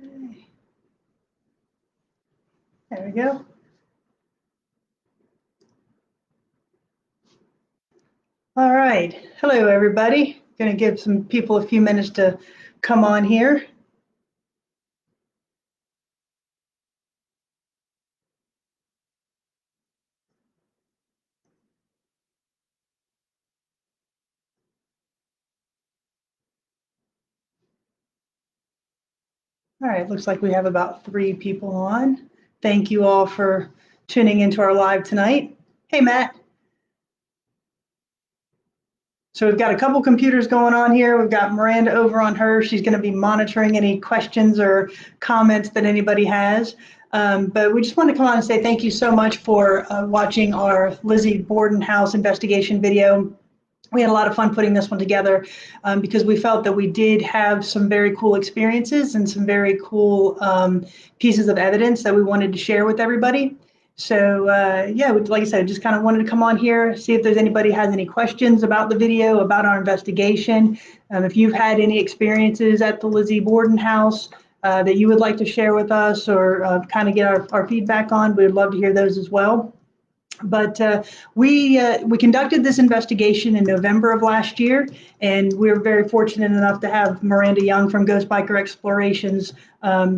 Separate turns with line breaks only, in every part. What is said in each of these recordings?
Okay. There we go. All right. Hello, everybody. Going to give some people a few minutes to come on here. All right, looks like we have about 3 people on. Thank you all for tuning into our live tonight. Hey, Matt. So we've got a couple computers going on here. We've got Miranda over on her. She's going to be monitoring any questions or comments that anybody has. But we just want to come on and say thank you so much for watching our Lizzie Borden house investigation video. We had a lot of fun putting this one together because we felt that we did have some very cool experiences and some very cool pieces of evidence that we wanted to share with everybody. So yeah, like I said, just kind of wanted to come on here, see if there's anybody has any questions about the video, about our investigation. If you've had any experiences at the Lizzie Borden house that you would like to share with us or kind of get our feedback on, we'd love to hear those as well. But we conducted this investigation in November of last year, and we were very fortunate enough to have Miranda Young from Ghost Biker Explorations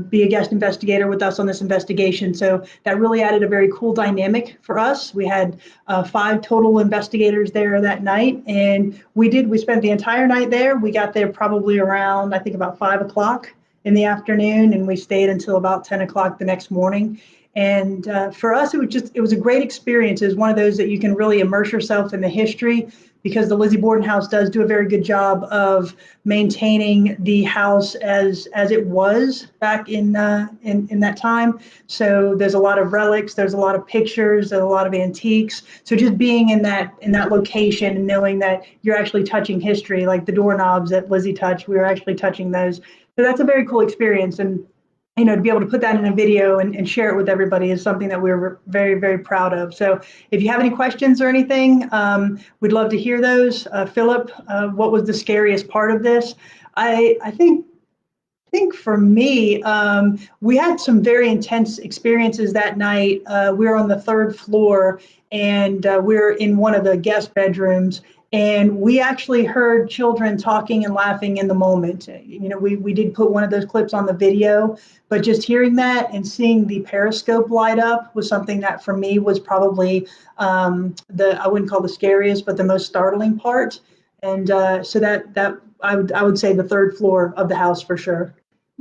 be a guest investigator with us on this investigation. So that really added a very cool dynamic for us. We had 5 total investigators there that night, and we spent the entire night there. We got there probably around, I think, about 5 o'clock in the afternoon, and we stayed until about 10 o'clock the next morning. And for us, it was a great experience. It was one of those that you can really immerse yourself in the history, because the Lizzie Borden house does do a very good job of maintaining the house as it was back in that time. So there's a lot of relics, there's a lot of pictures, there's a lot of antiques. So just being in that location and knowing that you're actually touching history, like the doorknobs that Lizzie touched, we were actually touching those. So that's a very cool experience. And to be able to put that in a video and share it with everybody is something that we're very, very proud of. So if you have any questions or anything, we'd love to hear those. Philip, what was the scariest part of this? I think for me, we had some very intense experiences that night. We were on the 3rd floor, and we were in one of the guest bedrooms, and we actually heard children talking and laughing in the moment. We did put one of those clips on the video, but just hearing that and seeing the periscope light up was something that for me was probably I wouldn't call the scariest, but the most startling part. And so that I would say the 3rd floor of the house for sure.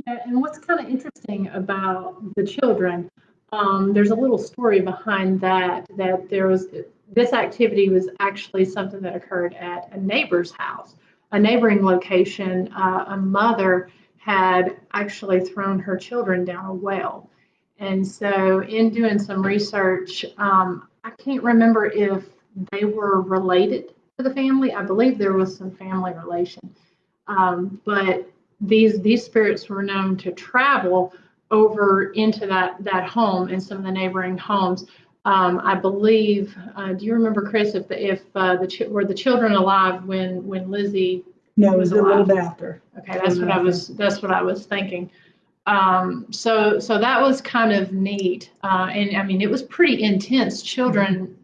And what's kind of interesting about the children, there's a little story behind that this activity was actually something that occurred at a neighbor's house, a neighboring location. A mother had actually thrown her children down a well. And so in doing some research, I can't remember if they were related to the family. I believe there was some family relation. But these spirits were known to travel over into that home and some of the neighboring homes. I believe. Do you remember, Chris, were the children alive when Lizzie?
No, it was a little bit after.
Okay, that's what I was thinking. So that was kind of neat, and I mean it was pretty intense children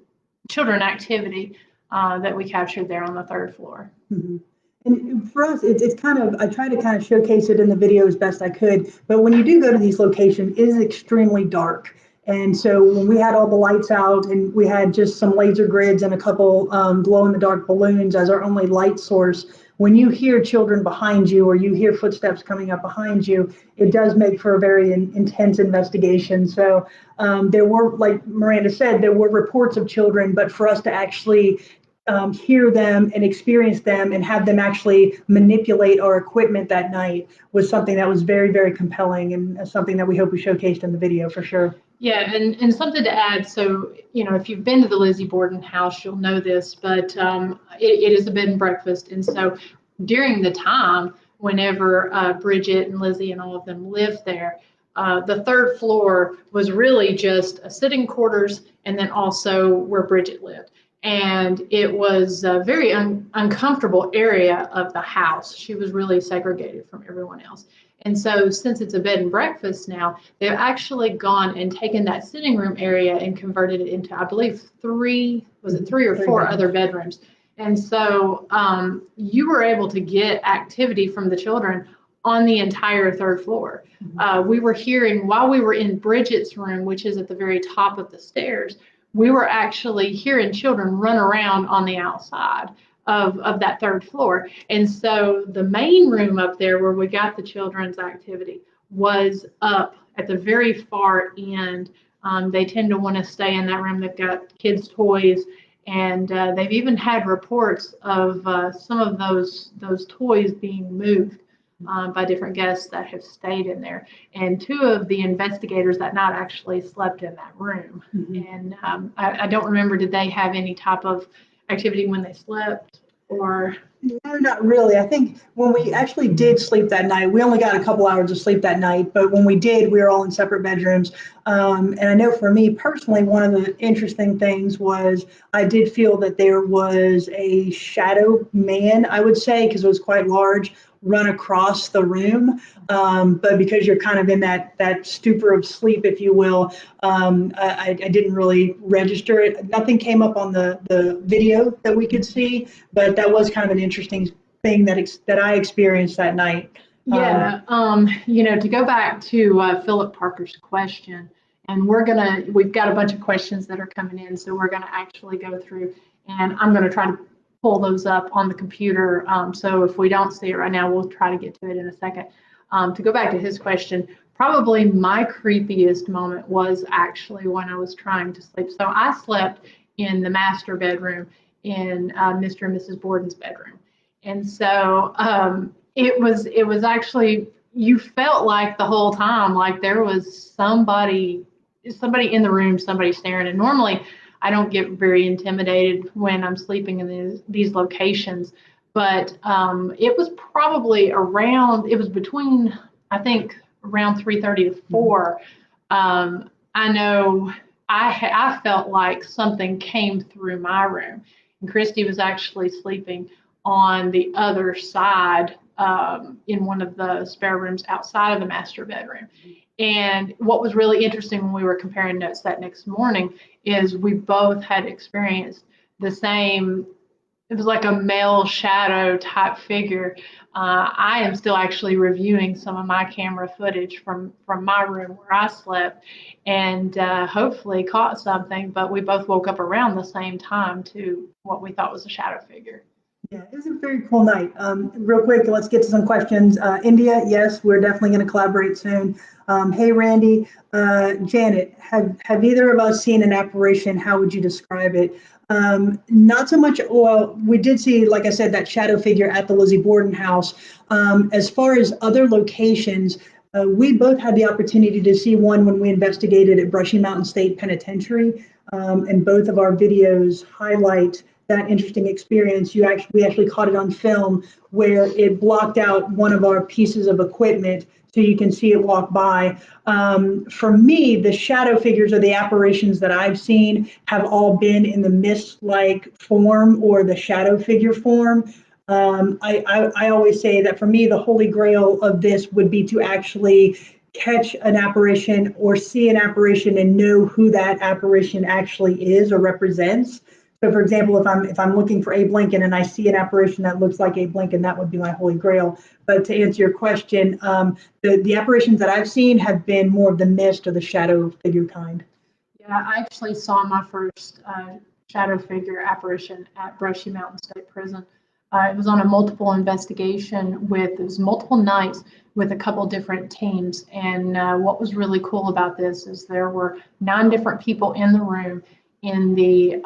activity that we captured there on the 3rd floor.
Mm-hmm. And for us, it's kind of, I try to kind of showcase it in the video as best I could, but when you do go to these locations, it is extremely dark. And so when we had all the lights out and we had just some laser grids and a couple glow-in-the-dark balloons as our only light source, when you hear children behind you or you hear footsteps coming up behind you, it does make for a very intense investigation. So there were, like Miranda said, there were reports of children, but for us to actually hear them and experience them and have them actually manipulate our equipment that night was something that was very, very compelling, and something that we hope we showcased in the video for sure.
Yeah, and something to add. So, if you've been to the Lizzie Borden house, you'll know this, but it is a bed and breakfast. And so during the time, whenever Bridget and Lizzie and all of them lived there, the 3rd floor was really just a sitting quarters and then also where Bridget lived. And it was a very uncomfortable area of the house. She was really segregated from everyone else. And so since it's a bed and breakfast now, they've actually gone and taken that sitting room area and converted it into, I believe, three or four other bedrooms. And so you were able to get activity from the children on the entire third floor. We were hearing, while we were in Bridget's room, which is at the very top of the stairs, we were actually hearing children run around on the outside of that third floor. And so the main room up there where we got the children's activity was up at the very far end. They tend to want to stay in that room. They've got kids' toys, and they've even had reports of some of those toys being moved by different guests that have stayed in there. And two of the investigators that night actually slept in that room. And I don't remember, did they have any type of activity when they slept, or?
No, not really. I think when we actually did sleep that night, we only got a couple hours of sleep that night, but when we did, we were all in separate bedrooms. And I know for me personally, one of the interesting things was I did feel that there was a shadow man, I would say, because it was quite large, run across the room. But because you're kind of in that stupor of sleep, if you will, I didn't really register it. Nothing came up on the video that we could see, but that was kind of an interesting thing that I experienced that night.
Yeah, to go back to Philip Parker's question, and we've got a bunch of questions that are coming in, so we're gonna actually go through, and I'm gonna try to pull those up on the computer. So if we don't see it right now, we'll try to get to it in a second. To go back to his question, probably my creepiest moment was actually when I was trying to sleep. So I slept in the master bedroom in Mr. and Mrs. Borden's bedroom. And so it was actually, you felt like the whole time, like there was somebody in the room, somebody staring. And normally I don't get very intimidated when I'm sleeping in these locations, but it was probably it was between, I think, around 3:30 to 4. I know I felt like something came through my room, and Christy was actually sleeping on the other side in one of the spare rooms outside of the master bedroom. And what was really interesting when we were comparing notes that next morning is we both had experienced the same. It was like a male shadow type figure. I am still actually reviewing some of my camera footage from my room where I slept, and hopefully caught something, but we both woke up around the same time to what we thought was a shadow figure.
Yeah, it was a very cool night. Real quick, let's get to some questions. India, yes, we're definitely going to collaborate soon. Hey, Randy, Janet, have either of us seen an apparition? How would you describe it? Not so much. Well, we did see, like I said, that shadow figure at the Lizzie Borden house. As far as other locations, we both had the opportunity to see one when we investigated at Brushy Mountain State Penitentiary, and both of our videos highlight that interesting experience. We actually caught it on film where it blocked out one of our pieces of equipment so you can see it walk by. For me, the shadow figures or the apparitions that I've seen have all been in the mist-like form or the shadow figure form. I always say that for me, the holy grail of this would be to actually catch an apparition or see an apparition and know who that apparition actually is or represents. So, for example, if I'm looking for Abe Lincoln and I see an apparition that looks like Abe Lincoln, that would be my holy grail. But to answer your question, the apparitions that I've seen have been more of the mist or the shadow figure kind.
Yeah, I actually saw my first shadow figure apparition at Brushy Mountain State Prison. It was on a multiple investigation it was multiple nights with a couple different teams. And what was really cool about this is there were 9 different people in the room in the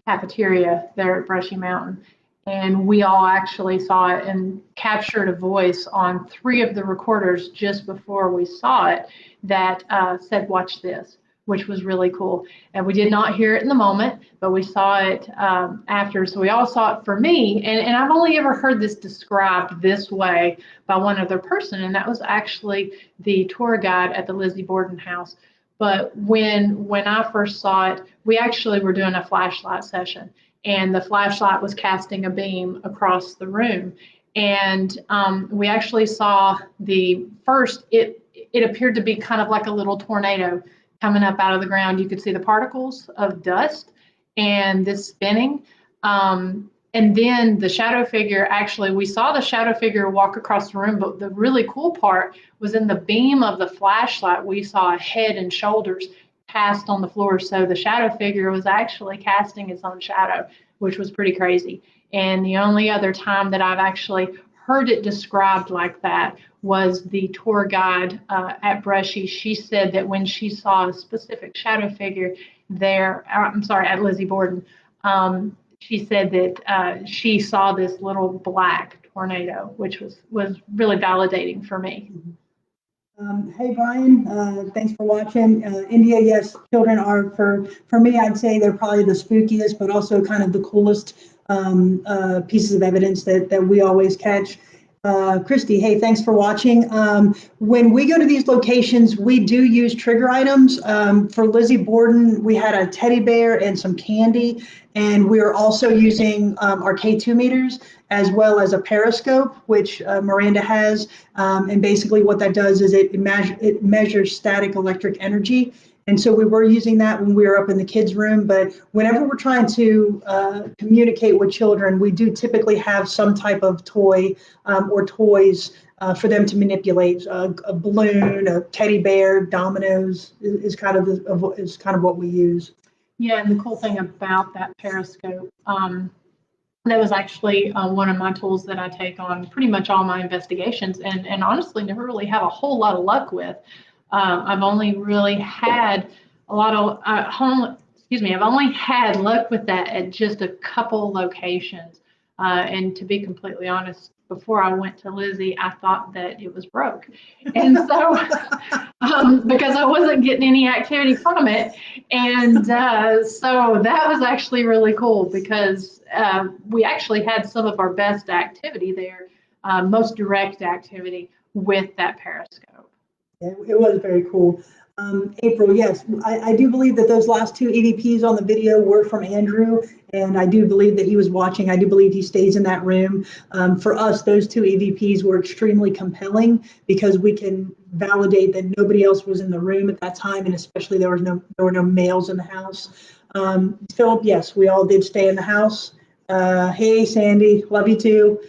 cafeteria there at Brushy Mountain. And we all actually saw it and captured a voice on 3 of the recorders just before we saw it that said, "Watch this," which was really cool. And we did not hear it in the moment, but we saw it after. So we all saw it. For me, and I've only ever heard this described this way by one other person, and that was actually the tour guide at the Lizzie Borden house. But when I first saw it, we actually were doing a flashlight session, and the flashlight was casting a beam across the room. And we actually saw it appeared to be kind of like a little tornado coming up out of the ground. You could see the particles of dust and this spinning. And then the shadow figure, actually, we saw the shadow figure walk across the room, but the really cool part was in the beam of the flashlight, we saw a head and shoulders cast on the floor. So the shadow figure was actually casting its own shadow, which was pretty crazy. And the only other time that I've actually heard it described like that was the tour guide at Brushy. She said that when she saw a specific shadow figure there, at Lizzie Borden, she said that she saw this little black tornado, which was really validating for me.
Hey, Brian, thanks for watching. India, yes, children are, for me, I'd say they're probably the spookiest, but also kind of the coolest pieces of evidence that we always catch. Christy, hey, thanks for watching. When we go to these locations, we do use trigger items. For Lizzie Borden, we had a teddy bear and some candy, and we are also using our K2 meters as well as a periscope, which Miranda has. And basically what that does is it measures static electric energy. And so we were using that when we were up in the kids' room, but whenever we're trying to communicate with children, we do typically have some type of toy or toys for them to manipulate. A balloon, a teddy bear, dominoes is kind of what we use.
Yeah, and the cool thing about that periscope, that was actually one of my tools that I take on pretty much all my investigations, and honestly never really have a whole lot of luck with. I've only really had a lot of I've only had luck with that at just a couple locations. And to be completely honest, before I went to Lizzie, I thought that it was broke. And so, because I wasn't getting any activity from it. And so that was actually really cool because we actually had some of our best activity there, most direct activity with that periscope.
It was very cool. April, yes, I do believe that those last two EVPs on the video were from Andrew, and I do believe that he was watching. I do believe he stays in that room. For us, those two EVPs were extremely compelling because we can validate that nobody else was in the room at that time, and especially there were no males in the house. Philip, yes, we all did stay in the house. Hey, Sandy, love you too.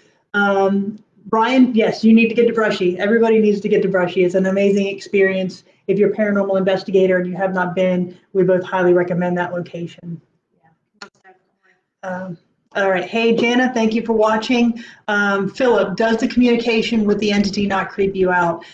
Brian, yes, you need to get to Brushy. Everybody needs to get to Brushy. It's an amazing experience. If you're a paranormal investigator and you have not been, we both highly recommend that location. Yeah, all right. Hey, Jana, thank you for watching. Philip, does the communication with the entity not creep you out?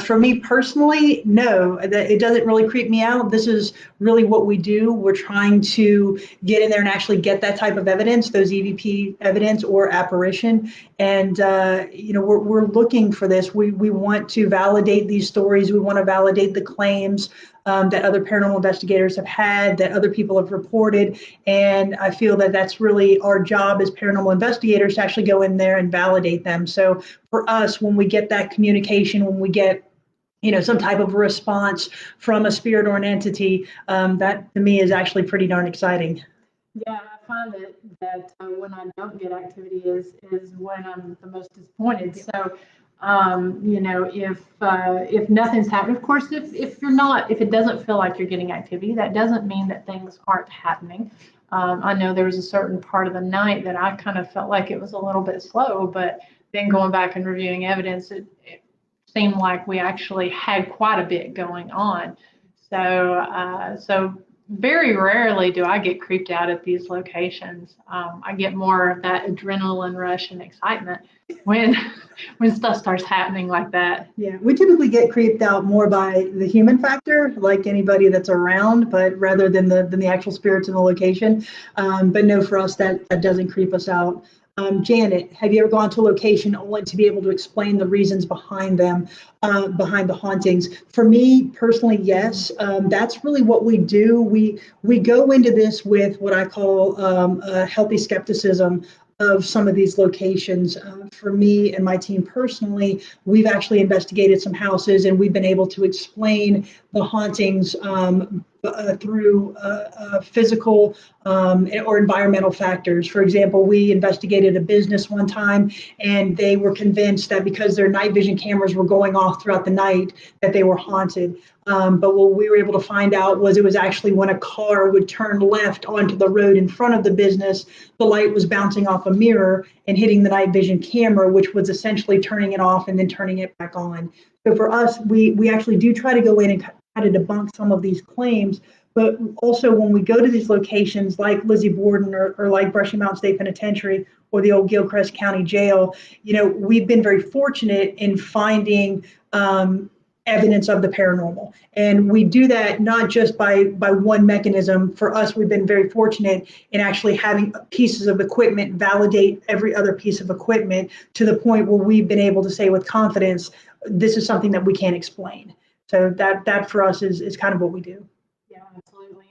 For me personally, no, it doesn't really creep me out. This is really what we do. We're trying to get in there and actually get that type of evidence, those EVP evidence or apparition. And, we're looking for this. We want to validate these stories. We want to validate the claims that other paranormal investigators have had, that other people have reported. And I feel that that's really our job as paranormal investigators to actually go in there and validate them. So for us, when we get that communication, when we get some type of response from a spirit or an entity, that to me is actually pretty darn exciting.
Yeah, I find that when I don't get activity is when I'm the most disappointed. So, if nothing's happening, of course, if it doesn't feel like you're getting activity, that doesn't mean that things aren't happening. I know there was a certain part of the night that I kind of felt like it was a little bit slow, but then going back and reviewing evidence, it seemed like we actually had quite a bit going on. So very rarely do I get creeped out at these locations. I get more of that adrenaline rush and excitement when stuff starts happening like that.
Yeah, we typically get creeped out more by the human factor, like anybody that's around, but rather than the actual spirits in the location. But no, for us, that doesn't creep us out. Janet, have you ever gone to a location only to be able to explain the reasons behind them, behind the hauntings? For me personally, yes. That's really what we do. We go into this with what I call a healthy skepticism of some of these locations. For me and my team personally, we've actually investigated some houses and we've been able to explain the hauntings through physical or environmental factors. For example, we investigated a business one time, and they were convinced that because their night vision cameras were going off throughout the night, that they were haunted. But what we were able to find out was it was actually when a car would turn left onto the road in front of the business, the light was bouncing off a mirror and hitting the night vision camera, which was essentially turning it off and then turning it back on. So for us, we actually do try to go in and try to debunk some of these claims. But also when we go to these locations like Lizzie Borden or like Brushy Mountain State Penitentiary or the old Gilchrist County Jail, we've been very fortunate in finding evidence of the paranormal. And we do that not just by one mechanism. For us, we've been very fortunate in actually having pieces of equipment validate every other piece of equipment to the point where we've been able to say with confidence, this is something that we can't explain. So that for us is kind of what we do.
Yeah, absolutely.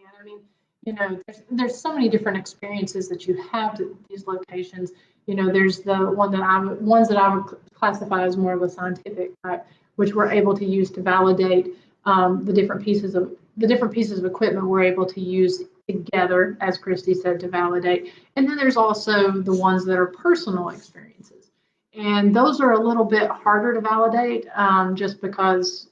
And I mean, there's so many different experiences that you have at these locations. There's the ones that I would classify as more of a scientific type, which we're able to use to validate the different pieces of equipment we're able to use together, as Christy said, to validate. And then there's also the ones that are personal experiences. And those are a little bit harder to validate just because,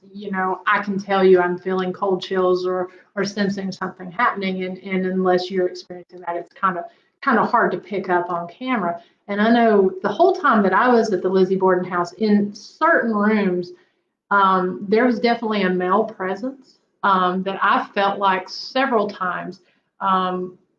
I can tell you I'm feeling cold chills or sensing something happening. And unless you're experiencing that, it's kind of hard to pick up on camera. And I know the whole time that I was at the Lizzie Borden house, in certain rooms, there was definitely a male presence that I felt like several times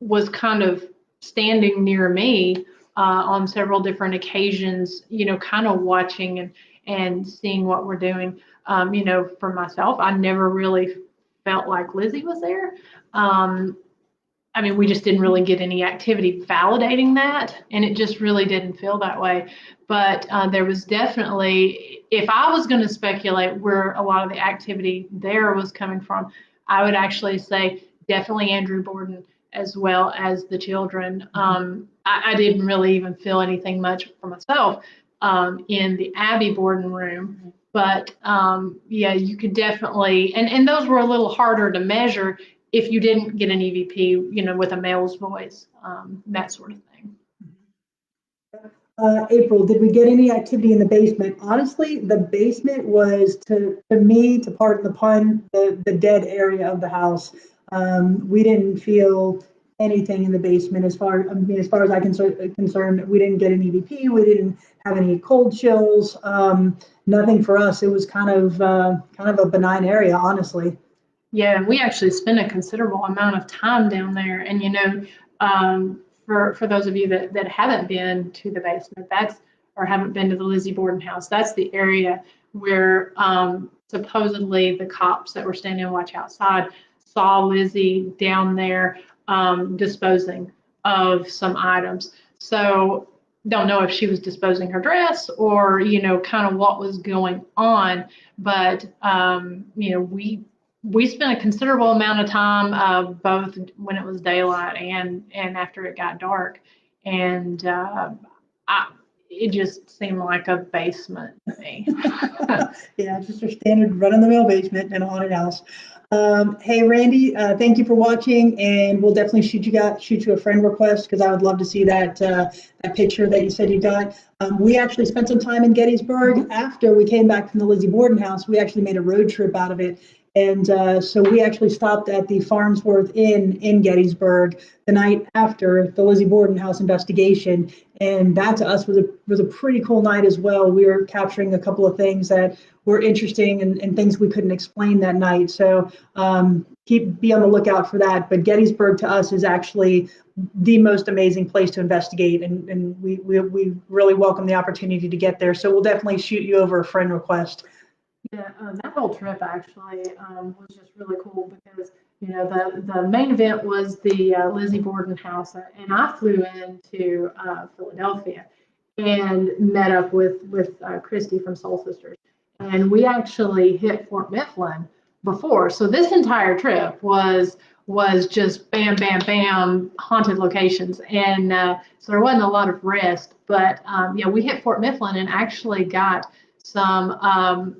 was kind of standing near me on several different occasions, kind of watching and seeing what we're doing. For myself, I never really felt like Lizzie was there. I mean, we just didn't really get any activity validating that, and it just really didn't feel that way. But there was definitely, if I was going to speculate where a lot of the activity there was coming from, I would actually say definitely Andrew Borden as well as the children. I didn't really even feel anything much for myself in the Abby Borden room. But yeah, you could definitely, and those were a little harder to measure if you didn't get an EVP, with a male's voice, that sort of thing.
April, did we get any activity in the basement? Honestly, the basement was, to me, to pardon the pun, the dead area of the house. We didn't feel anything in the basement as far as I'm concerned. We didn't get an EVP. We didn't have any cold chills. Nothing for us. It was kind of a benign area, honestly.
Yeah, we actually spent a considerable amount of time down there. And, for those of you that haven't been to the basement, or haven't been to the Lizzie Borden house, that's the area where supposedly the cops that were standing watch outside saw Lizzie down there disposing of some items. So don't know if she was disposing her dress or, kind of what was going on. But, we spent a considerable amount of time, both when it was daylight and after it got dark. And it just seemed like a basement to me.
Yeah, just a standard run-of-the-mill basement in a haunted house. Hey, Randy, thank you for watching, and we'll definitely shoot you a friend request because I would love to see that picture that you said you got. We actually spent some time in Gettysburg after we came back from the Lizzie Borden house. We actually made a road trip out of it. And so we actually stopped at the Farnsworth Inn in Gettysburg the night after the Lizzie Borden house investigation. And that to us was a pretty cool night as well. We were capturing a couple of things that were interesting and things we couldn't explain that night. So be on the lookout for that. But Gettysburg to us is actually the most amazing place to investigate. And we really welcome the opportunity to get there. So we'll definitely shoot you over a friend request.
Yeah, that whole trip actually was just really cool because, the main event was the Lizzie Borden house, and I flew into Philadelphia and met up with Christy from Soul Sisters, and we actually hit Fort Mifflin before. So this entire trip was just bam, bam, bam, haunted locations, and so there wasn't a lot of rest. But yeah, we hit Fort Mifflin and actually got some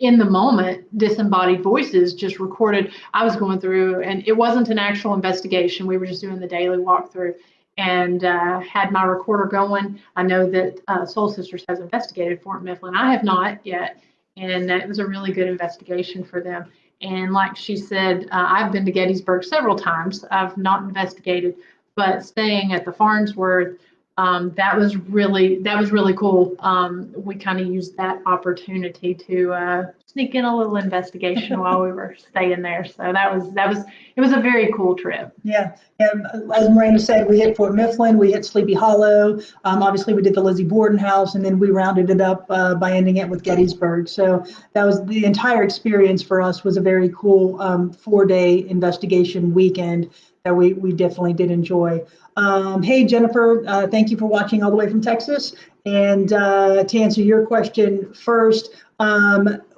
in the moment, disembodied voices just recorded. I was going through, and it wasn't an actual investigation. We were just doing the daily walkthrough, and had my recorder going. I know that Soul Sisters has investigated Fort Mifflin. I have not yet, and it was a really good investigation for them. And like she said, I've been to Gettysburg several times. I've not investigated, but staying at the Farnsworth, that was really cool. We kind of used that opportunity to sneak in a little investigation while we were staying there. So it was a very cool trip.
Yeah, and as Miranda said, we hit Fort Mifflin, we hit Sleepy Hollow. Obviously, we did the Lizzie Borden house, and then we rounded it up by ending it with Gettysburg. So that was the entire experience for us. Was a very cool 4-day investigation weekend that we definitely did enjoy. Hey, Jennifer, thank you for watching all the way from Texas. And to answer your question first,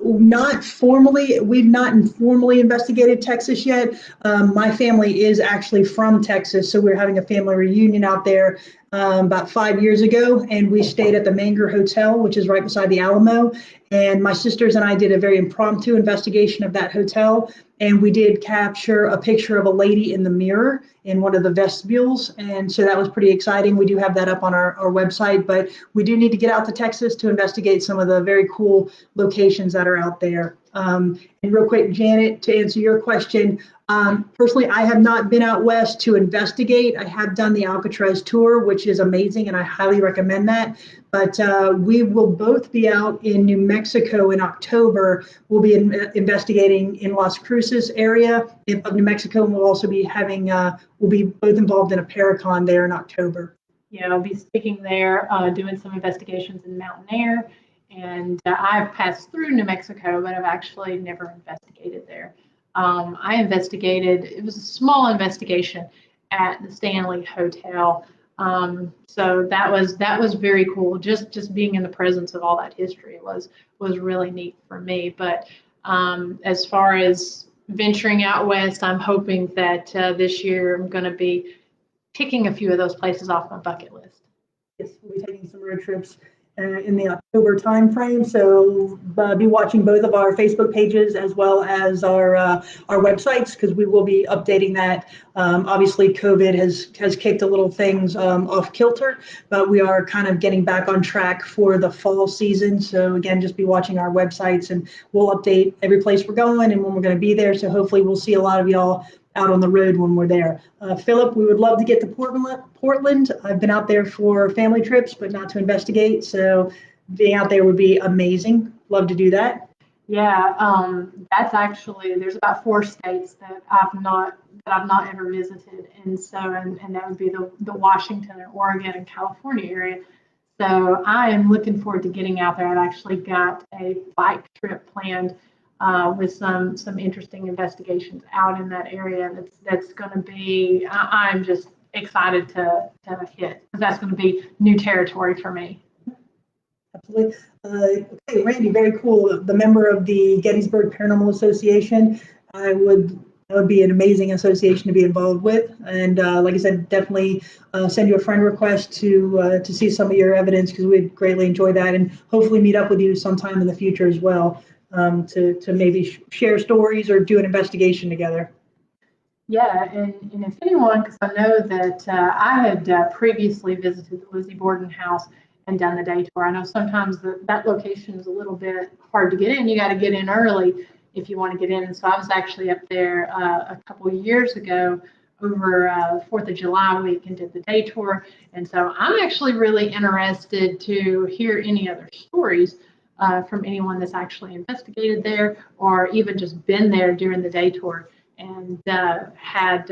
we've not formally investigated Texas yet. My family is actually from Texas, so we're having a family reunion out there about 5 years ago, and we stayed at the Manger Hotel, which is right beside the Alamo. And my sisters and I did a very impromptu investigation of that hotel, and we did capture a picture of a lady in the mirror in one of the vestibules, and so that was pretty exciting. We do have that up on our website, but we do need to get out to Texas to investigate some of the very cool locations that are out there. And real quick, Janet, to answer your question, personally, I have not been out west to investigate. I have done the Alcatraz tour, which is amazing, and I highly recommend that. But we will both be out in New Mexico in October. We'll be investigating in Las Cruces area of New Mexico, and we'll also be having, we'll be both involved in a Paracon there in October.
Yeah, I'll be speaking there, doing some investigations in Mountain Air. And I've passed through New Mexico, but I've actually never investigated there. I investigated, it was a small investigation at the Stanley Hotel. So that was very cool. Just being in the presence of all that history was really neat for me. But as far as venturing out west, I'm hoping that this year I'm going to be ticking a few of those places off my bucket list.
Yes, we'll be taking some road trips in the October timeframe. So be watching both of our Facebook pages as well as our websites, because we will be updating that. Obviously, COVID has kicked a little things off kilter, but we are kind of getting back on track for the fall season. So again, just be watching our websites, and we'll update every place we're going and when we're going to be there. So hopefully we'll see a lot of y'all out on the road when we're there. Philip, we would love to get to Portland. I've been out there for family trips, but not to investigate. So being out there would be amazing. Love to do that.
Yeah, that's actually, there's about 4 states that I've not ever visited, and so and that would be the Washington and Oregon and California area. So I am looking forward to getting out there. I've actually got a bike trip planned with some interesting investigations out in that area. That's going to be, I'm just excited to hit, because that's going to be new territory for me.
Absolutely. Okay, Randy, very cool. The member of the Gettysburg Paranormal Association. That would be an amazing association to be involved with. And like I said, definitely send you a friend request to see some of your evidence, because we'd greatly enjoy that, and hopefully meet up with you sometime in the future as well, to maybe share stories or do an investigation together.
Yeah, and if anyone, because I know that I had previously visited the Lizzie Borden house and done the day tour. I know sometimes that location is a little bit hard to get in. You got to get in early if you want to get in. And so I was actually up there a couple of years ago over 4th of July week and did the day tour. And so I'm actually really interested to hear any other stories from anyone that's actually investigated there, or even just been there during the day tour and had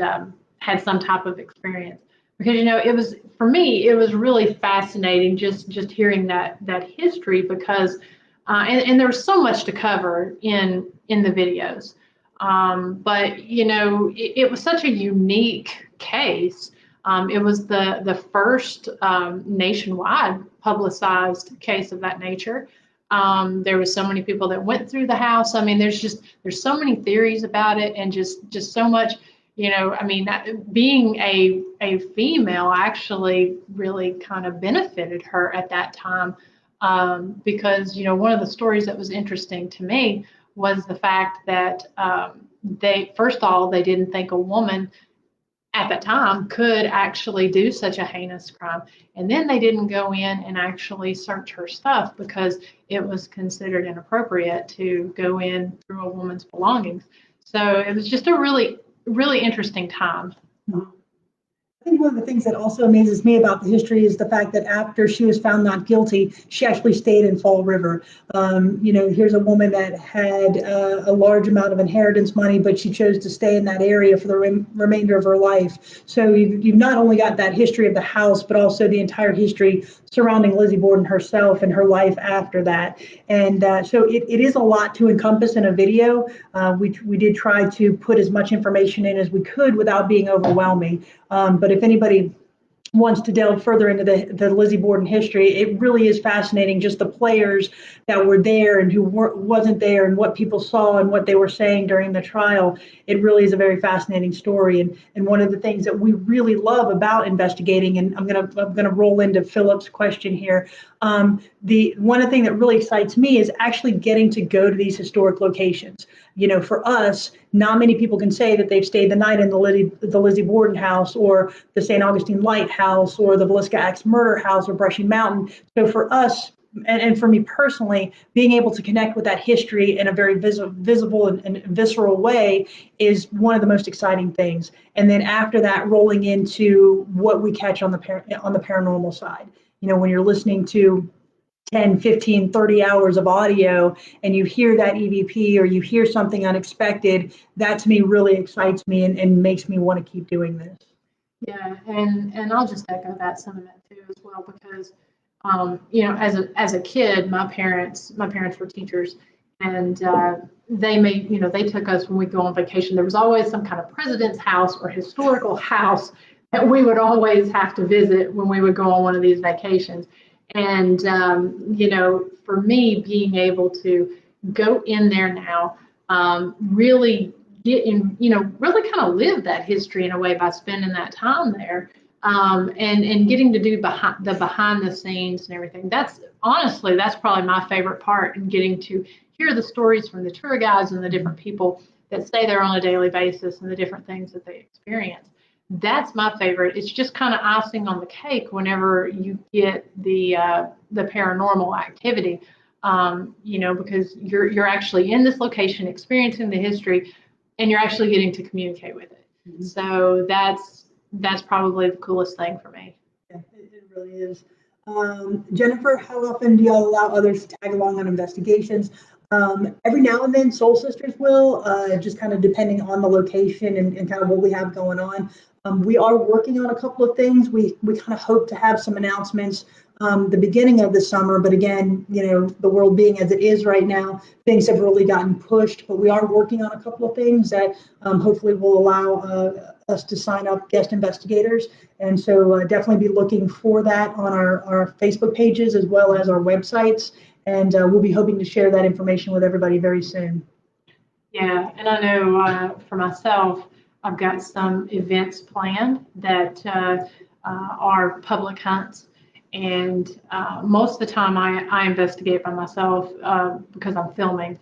some type of experience. Because, you know, it was, for me, it was really fascinating just hearing that history, because and there was so much to cover in the videos. But, you know, it was such a unique case. It was the first nationwide publicized case of that nature. There was so many people that went through the house. I mean, there's so many theories about it, and just so much, you know, I mean, being a female actually really kind of benefited her at that time. because, one of the stories that was interesting to me was the fact that first of all, they didn't think a woman at that time could actually do such a heinous crime. And then they didn't go in and actually search her stuff because it was considered inappropriate to go in through a woman's belongings. So it was just a really, really interesting time.
I think one of the things that also amazes me about the history is the fact that after she was found not guilty, she actually stayed in Fall River. Here's a woman that had a large amount of inheritance money, but she chose to stay in that area for the remainder of her life. So you've not only got that history of the house, but also the entire history surrounding Lizzie Borden herself and her life after that. And so it is a lot to encompass in a video. We did try to put as much information in as we could without being overwhelming. But if anybody wants to delve further into the Lizzie Borden history, it really is fascinating, just the players that were there and who wasn't there and what people saw and what they were saying during the trial. It really is a very fascinating story. And one of the things that we really love about investigating, and I'm gonna roll into Philip's question here. The one thing that really excites me is actually getting to go to these historic locations. For us, not many people can say that they've stayed the night in the Lizzie Borden house or the St. Augustine Lighthouse or the Villisca Axe Murder House or Brushy Mountain. So for us, and for me personally, being able to connect with that history in a very visible and visceral way is one of the most exciting things. And then after that, rolling into what we catch on the paranormal side. When you're listening to 10, 15, 30 hours of audio and you hear that EVP or you hear something unexpected, that to me really excites me and makes me want to keep doing this.
Yeah, and I'll just echo that sentiment too as well, because as a kid, my parents were teachers, and they took us when we go on vacation. There was always some kind of president's house or historical house that we would always have to visit when we would go on one of these vacations. And for me, being able to go in there now, really get in, really kind of live that history in a way by spending that time there, and getting to do behind the scenes and everything. That's probably my favorite part, and getting to hear the stories from the tour guides and the different people that stay there on a daily basis and the different things that they experience. That's my favorite. It's just kind of icing on the cake whenever you get the paranormal activity, because you're actually in this location, experiencing the history, and you're actually getting to communicate with it. Mm-hmm. So that's probably the coolest thing for me.
Yeah, it really is. Jennifer, how often do y'all allow others to tag along on investigations? Every now and then, Soul Sisters will, just kind of depending on the location and kind of what we have going on. We are working on a couple of things. We kind of hope to have some announcements the beginning of the summer, but again, the world being as it is right now, things have really gotten pushed, but we are working on a couple of things that hopefully will allow us to sign up guest investigators. And so definitely be looking for that on our Facebook pages as well as our websites. And we'll be hoping to share that information with everybody very soon.
Yeah, and I know for myself, I've got some events planned that are public hunts, and most of the time I investigate by myself because I'm filming,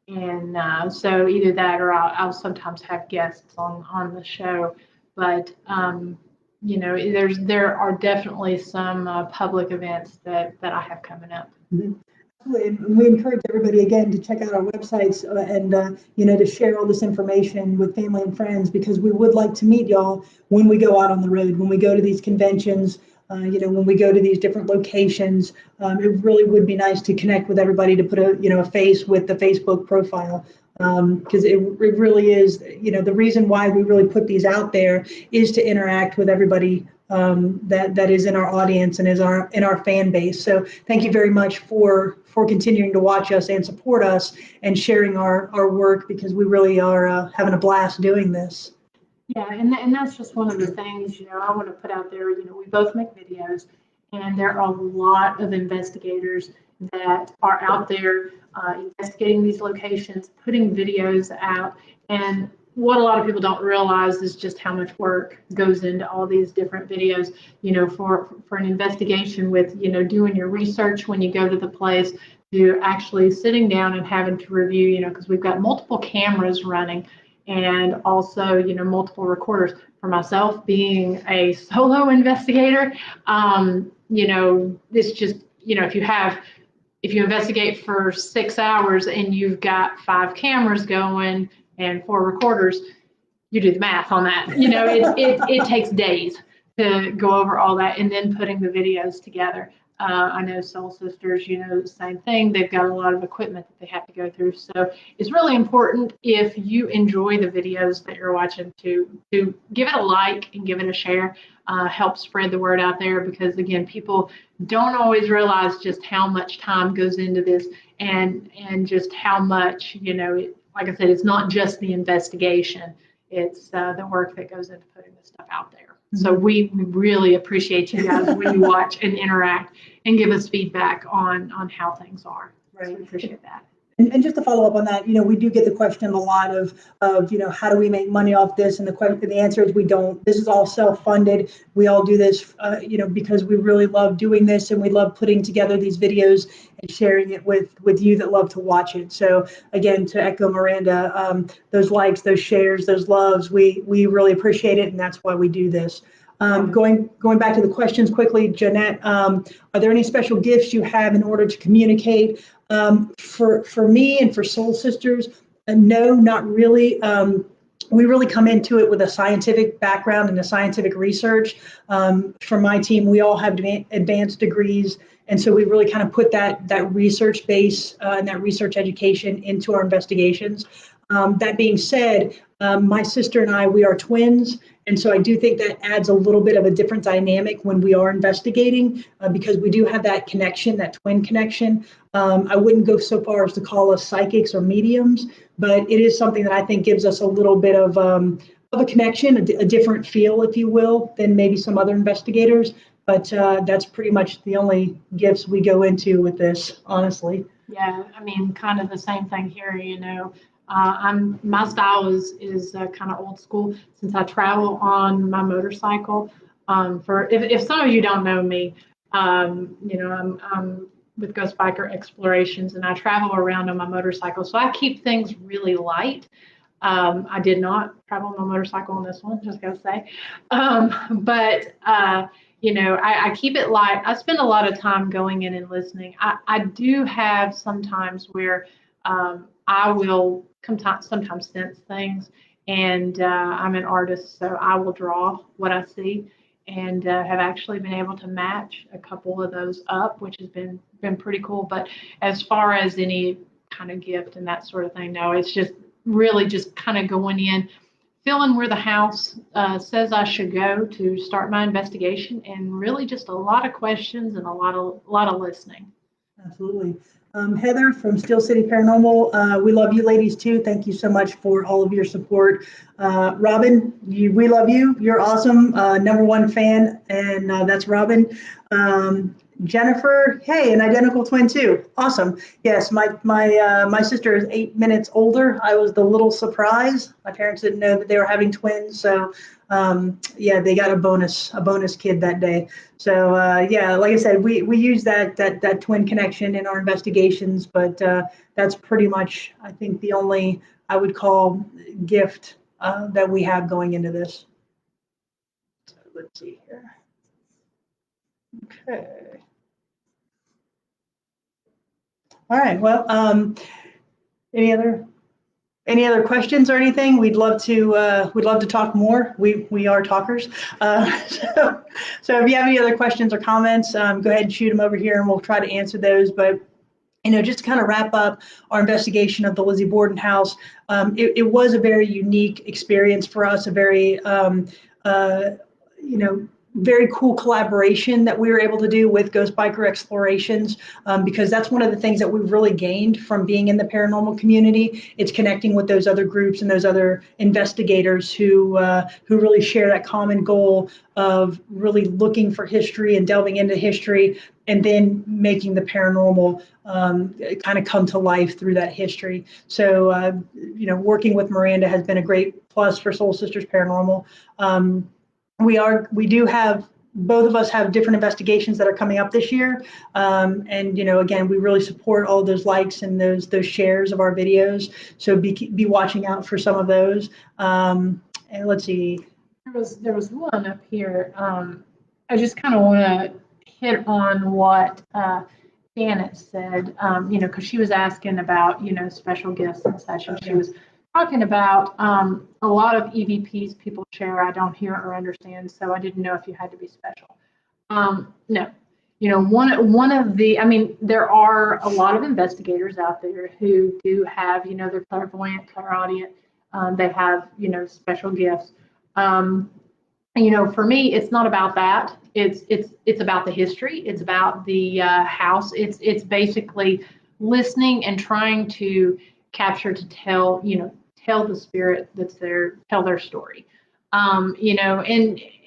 and so either that or I'll sometimes have guests on the show. But there are definitely some public events that I have coming up.
Mm-hmm. And we encourage everybody again to check out our websites and to share all this information with family and friends, because we would like to meet y'all when we go out on the road, when we go to these conventions, when we go to these different locations. It really would be nice to connect with everybody, to put a face with the Facebook profile, because it really is, the reason why we really put these out there is to interact with everybody that is in our audience and is in our fan base. So thank you very much for continuing to watch us and support us and sharing our work, because we really are having a blast doing this.
Yeah, and that's just one of the things, I want to put out there. We both make videos, and there are a lot of investigators that are out there investigating these locations, putting videos out, and what a lot of people don't realize is just how much work goes into all these different videos, for an investigation with, doing your research when you go to the place, to actually sitting down and having to review, because we've got multiple cameras running and also, multiple recorders. For myself, being a solo investigator, it's just, if you investigate for 6 hours and you've got 5 cameras going and 4 recorders, you do the math on that. It takes days to go over all that and then putting the videos together. I know Soul Sisters, the same thing. They've got a lot of equipment that they have to go through. So it's really important, if you enjoy the videos that you're watching, to give it a like and give it a share. Help spread the word out there, because again, people don't always realize just how much time goes into this, and just how much, like I said, it's not just the investigation. It's the work that goes into putting this stuff out there. So we really appreciate you guys when you watch and interact and give us feedback on how things are.
Right.
So we appreciate that.
And just to follow up on that, we do get the question a lot of how do we make money off this? And the answer is we don't. This is all self-funded. We all do this, because we really love doing this, and we love putting together these videos and sharing it with you that love to watch it. So again, to echo Miranda, those likes, those shares, those loves, we really appreciate it, and that's why we do this. Going back to the questions quickly, Jeanette, are there any special gifts you have in order to communicate? For me and for Soul Sisters, no, not really. We really come into it with a scientific background and a scientific research. For my team, we all have advanced degrees, and so we really kind of put that research base and that research education into our investigations. That being said, my sister and I, we are twins. And so I do think that adds a little bit of a different dynamic when we are investigating, because we do have that connection, that twin connection. I wouldn't go so far as to call us psychics or mediums, but it is something that I think gives us a little bit of a connection, a different feel, if you will, than maybe some other investigators. But that's pretty much the only gifts we go into with this, honestly.
Yeah, I mean, kind of the same thing here, my style is kind of old school, since I travel on my motorcycle. If some of you don't know me, I'm with Ghost Biker Explorations, and I travel around on my motorcycle. So I keep things really light. I did not travel on my motorcycle on this one, just gotta say. But I keep it light. I spend a lot of time going in and listening. I do have sometimes where I will sometimes sense things, and I'm an artist, so I will draw what I see, and have actually been able to match a couple of those up, which has been pretty cool. But as far as any kind of gift and that sort of thing, no, it's just really just kind of going in, feeling where the house says I should go to start my investigation, and really just a lot of questions and a lot of listening.
Absolutely. Heather from Steel City Paranormal, we love you ladies too. Thank you so much for all of your support. Robin, we love you. You're awesome. #1 fan, and that's Robin. Jennifer, hey, an identical twin too. Awesome. Yes, my sister is 8 minutes older. I was the little surprise. My parents didn't know that they were having twins, so yeah, they got a bonus kid that day. So yeah, like I said, we use that twin connection in our investigations, but that's pretty much, I think, the only, I would call, gift that we have going into this. So let's see here. Okay. All right. Well, any other questions or anything? We'd love to talk more. We are talkers. So if you have any other questions or comments, go ahead and shoot them over here, and we'll try to answer those. But just to kind of wrap up our investigation of the Lizzie Borden house, it was a very unique experience for us. A very very cool collaboration that we were able to do with Ghost Biker Explorations, because that's one of the things that we've really gained from being in the paranormal community. It's connecting with those other groups and those other investigators who really share that common goal of really looking for history and delving into history, and then making the paranormal kind of come to life through that history. So, working with Miranda has been a great plus for Soul Sisters Paranormal. We do have, both of us have different investigations that are coming up this year. And, again, we really support all those likes and those shares of our videos. So be watching out for some of those. And let's see.
There was one up here. I just kind of want to hit on what Janet said, because she was asking about, special gifts and such, and she was talking about a lot of EVPs people share I don't hear or understand, so I didn't know if you had to be special. No. One of the, there are a lot of investigators out there who do have, they're clairvoyant, clairaudient, they have, special gifts. For me, it's not about that. It's about the history. It's about the house. It's basically listening and trying to capture, to tell the spirit that's there, tell their story. And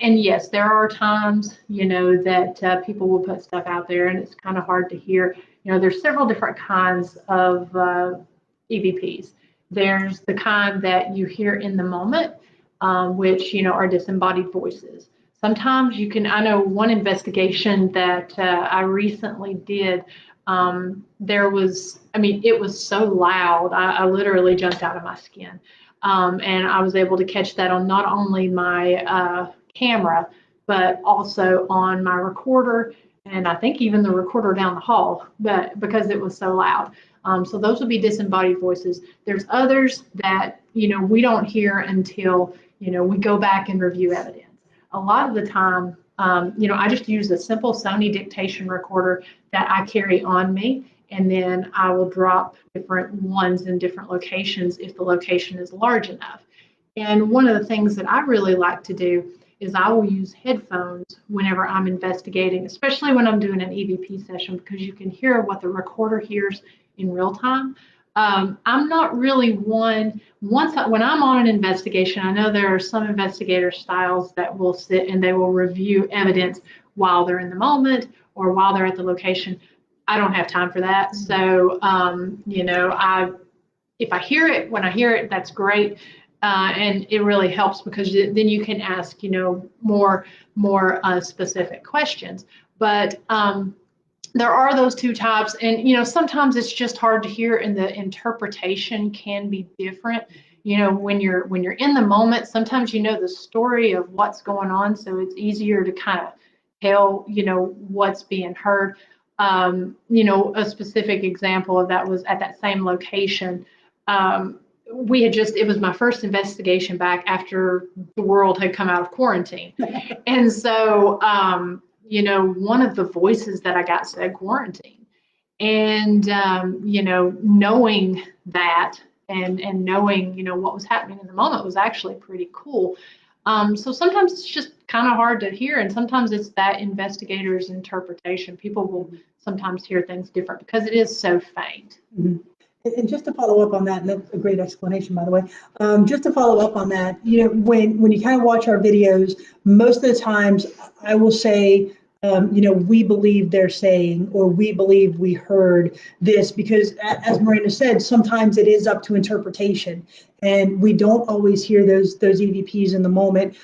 yes, there are times, that people will put stuff out there and it's kind of hard to hear. There's several different kinds of EVPs. There's the kind that you hear in the moment, which, are disembodied voices. Sometimes I know one investigation that I recently did, it was so loud, I literally jumped out of my skin. And I was able to catch that on not only my camera, but also on my recorder, and I think even the recorder down the hall, but because it was so loud. So those would be disembodied voices. There's others that, we don't hear until, we go back and review evidence. A lot of the time, I just use a simple Sony dictation recorder that I carry on me, and then I will drop different ones in different locations if the location is large enough. And one of the things that I really like to do is I will use headphones whenever I'm investigating, especially when I'm doing an EVP session, because you can hear what the recorder hears in real time. I'm not really when I'm on an investigation, I know there are some investigator styles that will sit and they will review evidence while they're in the moment or while they're at the location. I don't have time for that. So, if I hear it, when I hear it, that's great. And it really helps because then you can ask, more specific questions. But there are those two types, and sometimes it's just hard to hear, and the interpretation can be different. When you're in the moment, sometimes the story of what's going on, so it's easier to kind of tell what's being heard. A specific example of that was at that same location. It was my first investigation back after the world had come out of quarantine. And so, one of the voices that I got said quarantine. And, knowing that and knowing, what was happening in the moment was actually pretty cool. So sometimes it's just kind of hard to hear, and sometimes it's that investigator's interpretation. People will sometimes hear things different because it is so faint.
Mm-hmm. And just to follow up on that, and that's a great explanation, by the way. Just to follow up on that, when you kind of watch our videos, most of the times I will say, we believe they're saying, or we believe we heard this, because as Miranda said, sometimes it is up to interpretation, and we don't always hear those EVPs in the moment.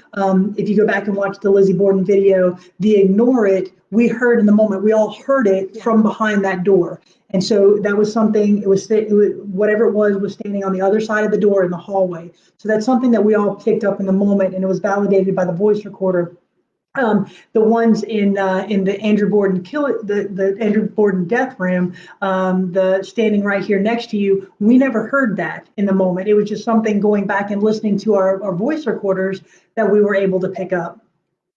If you go back and watch the Lizzie Borden video, the ignore it, we heard in the moment. We all heard it from behind that door. And so that was something, it was whatever it was standing on the other side of the door in the hallway. So that's something that we all picked up in the moment, and it was validated by the voice recorder. The ones in the Andrew Borden the Andrew Borden death room, the standing right here next to you, we never heard that in the moment. It was just something going back and listening to our voice recorders that we were able to pick up.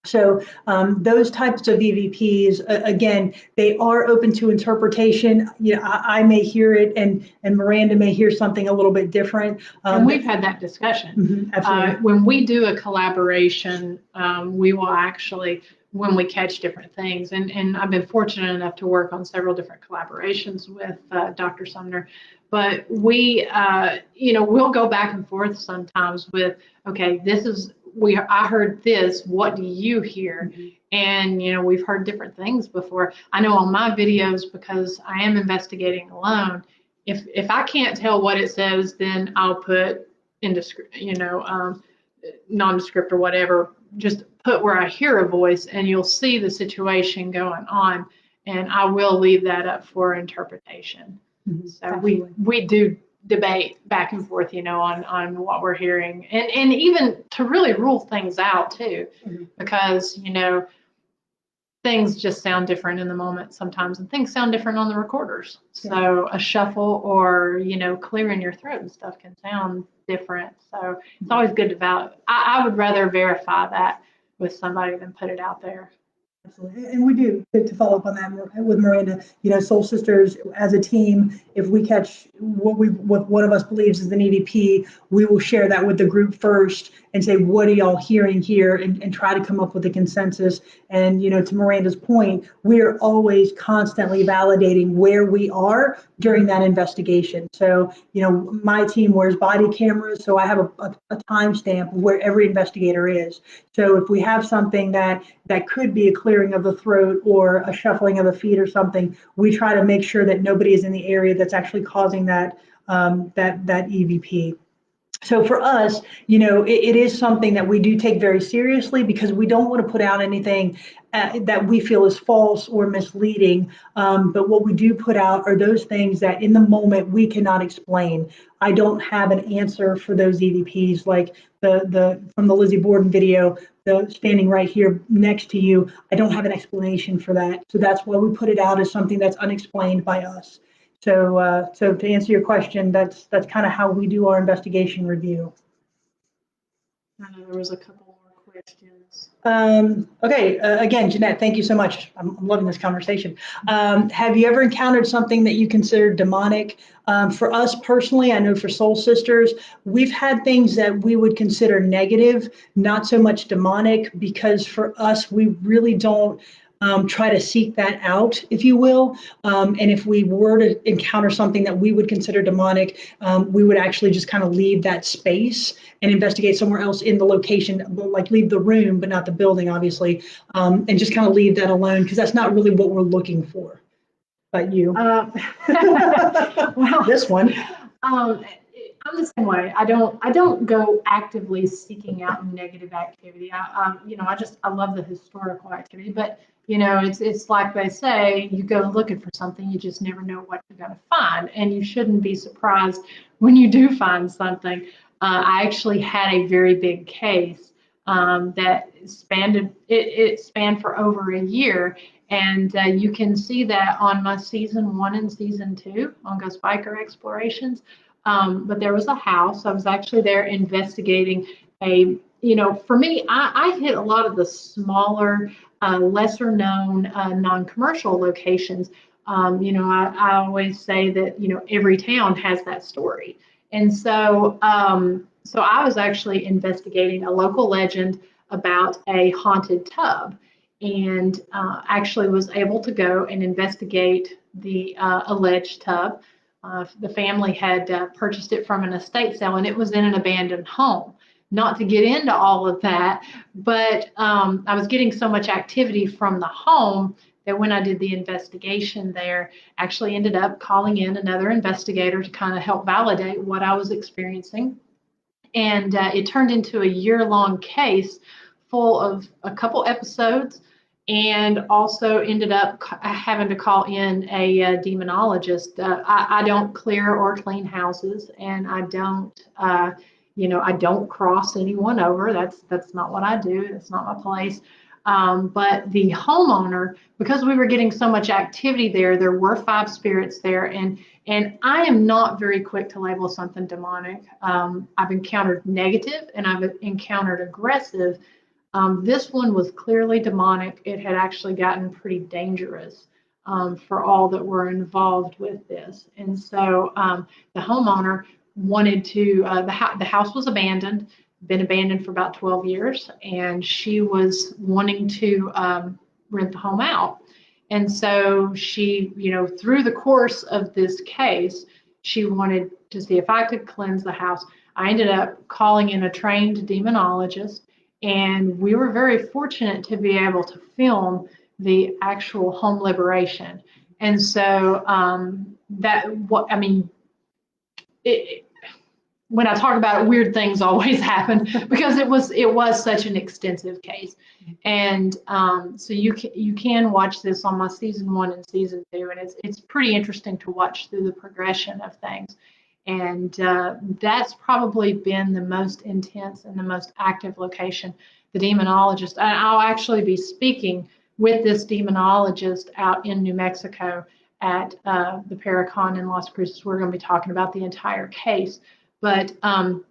So those types of EVPs, again, they are open to interpretation. You know, I may hear it, and Miranda may hear something a little bit different.
And we've had that discussion.
Absolutely.
When we do a collaboration, we will actually, when we catch different things, and I've been fortunate enough to work on several different collaborations with Dr. Sumner, but we, we'll go back and forth sometimes with, okay, I heard this, what do you hear? And, we've heard different things before. I know on my videos, because I am investigating alone, if I can't tell what it says, then I'll put nondescript or whatever, just put where I hear a voice, and you'll see the situation going on, and I will leave that up for interpretation. So we do debate back and forth, on what we're hearing, and even to really rule things out too, because things just sound different in the moment sometimes, and things sound different on the recorders. So a shuffle or clearing your throat and stuff can sound different. So it's always good to I would rather verify that with somebody than put it out there.
Absolutely. And we do, to follow up on that with Miranda, Soul Sisters as a team, if we catch what one of us believes is an EVP, we will share that with the group first and say, what are y'all hearing here, and try to come up with a consensus. And, to Miranda's point, we are always constantly validating where we are during that investigation. So, my team wears body cameras, so I have a timestamp of where every investigator is. So if we have something that could be a clearing of the throat or a shuffling of the feet or something, we try to make sure that nobody is in the area that's actually causing that EVP. So for us, it is something that we do take very seriously, because we don't want to put out anything that we feel is false or misleading. But what we do put out are those things that in the moment we cannot explain. I don't have an answer for those EVPs, like the from the Lizzie Borden video, the standing right here next to you. I don't have an explanation for that. So that's why we put it out as something that's unexplained by us. So to answer your question, that's kind of how we do our investigation review.
I know there was a couple more questions.
Okay, again, Jeanette, thank you so much. I'm loving this conversation. Have you ever encountered something that you consider demonic? For us personally, I know for Soul Sisters, we've had things that we would consider negative, not so much demonic, because for us, we really don't try to seek that out, if you will. And if we were to encounter something that we would consider demonic, we would actually just kind of leave that space and investigate somewhere else in the location, like leave the room, but not the building, obviously, and just kind of leave that alone, because that's not really what we're looking for. But you?
Well,
this one.
I'm the same way. I don't go actively seeking out negative activity. I love the historical activity, but it's like they say, you go looking for something, you just never know what you're going to find, and you shouldn't be surprised when you do find something. I actually had a very big case that spanned for over a year. And you can see that on my season 1 and season 2 on Ghost Biker Explorations. But there was a house. I was actually there investigating for me, I hit a lot of the smaller, lesser known, non-commercial locations. I always say that, every town has that story. And so I was actually investigating a local legend about a haunted tub, and actually was able to go and investigate the alleged tub. The family had purchased it from an estate sale, and it was in an abandoned home. Not to get into all of that, but I was getting so much activity from the home that when I did the investigation there, actually ended up calling in another investigator to kind of help validate what I was experiencing. And it turned into a year-long case full of a couple episodes, and also ended up having to call in a demonologist. I don't clear or clean houses, and I don't, I don't cross anyone over. That's not what I do. That's not my place. But the homeowner, because we were getting so much activity there were 5 spirits there, and I am not very quick to label something demonic. I've encountered negative and I've encountered aggressive. This one was clearly demonic. It had actually gotten pretty dangerous for all that were involved with this. And so the homeowner wanted to, the house was abandoned, been abandoned for about 12 years, and she was wanting to rent the home out. And so she, through the course of this case, she wanted to see if I could cleanse the house. I ended up calling in a trained demonologist, and we were very fortunate to be able to film the actual home liberation. And so when I talk about it, weird things always happen because it was such an extensive case. And so you can watch this on my season 1 and season 2, and it's pretty interesting to watch through the progression of things. And that's probably been the most intense and the most active location. The demonologist, and I'll actually be speaking with this demonologist out in New Mexico at the Paracon in Las Cruces. We're going to be talking about the entire case. But the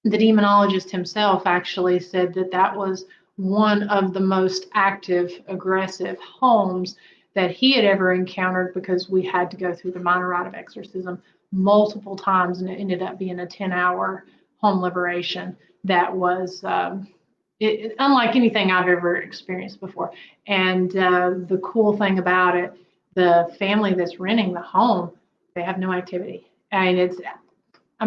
demonologist himself actually said that was one of the most active, aggressive homes that he had ever encountered, because we had to go through the minor rite of exorcism multiple times, and it ended up being a 10-hour home liberation that was unlike anything I've ever experienced before. And the cool thing about it, the family that's renting the home, they have no activity. And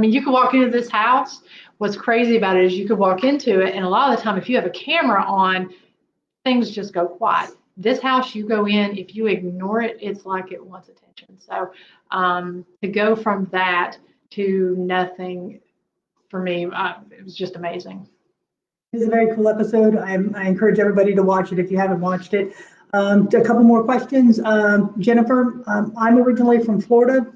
you could walk into this house. What's crazy about it is you could walk into it, and a lot of the time, if you have a camera on, things just go quiet. This house, you go in, if you ignore it, it's like it wants attention. So to go from that to nothing, for me, it was just amazing.
It's a very cool episode. I encourage everybody to watch it if you haven't watched it. A couple more questions. Jennifer, I'm originally from Florida.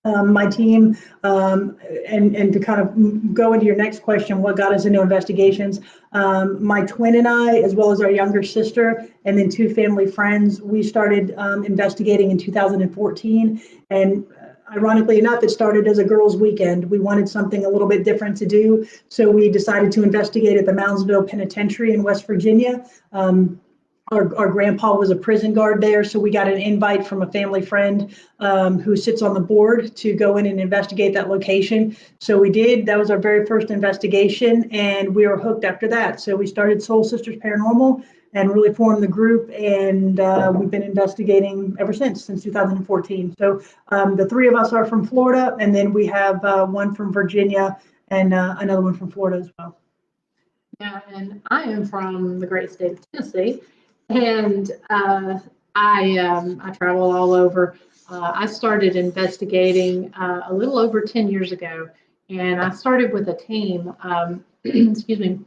My team, and to kind of go into your next question, what got us into investigations, my twin and I, as well as our younger sister, and then 2 family friends, we started investigating in 2014. And ironically enough, it started as a girls' weekend. We wanted something a little bit different to do, so we decided to investigate at the Moundsville Penitentiary in West Virginia. Our grandpa was a prison guard there, so we got an invite from a family friend who sits on the board to go in and investigate that location. So we did. That was our very first investigation, and we were hooked after that. So we started Soul Sisters Paranormal and really formed the group, and we've been investigating ever since 2014. So the 3 of us are from Florida, and then we have one from Virginia and another one from Florida as well.
Yeah, and I am from the great state of Tennessee. And I travel all over. I started investigating a little over 10 years ago, and I started with a team. Excuse me.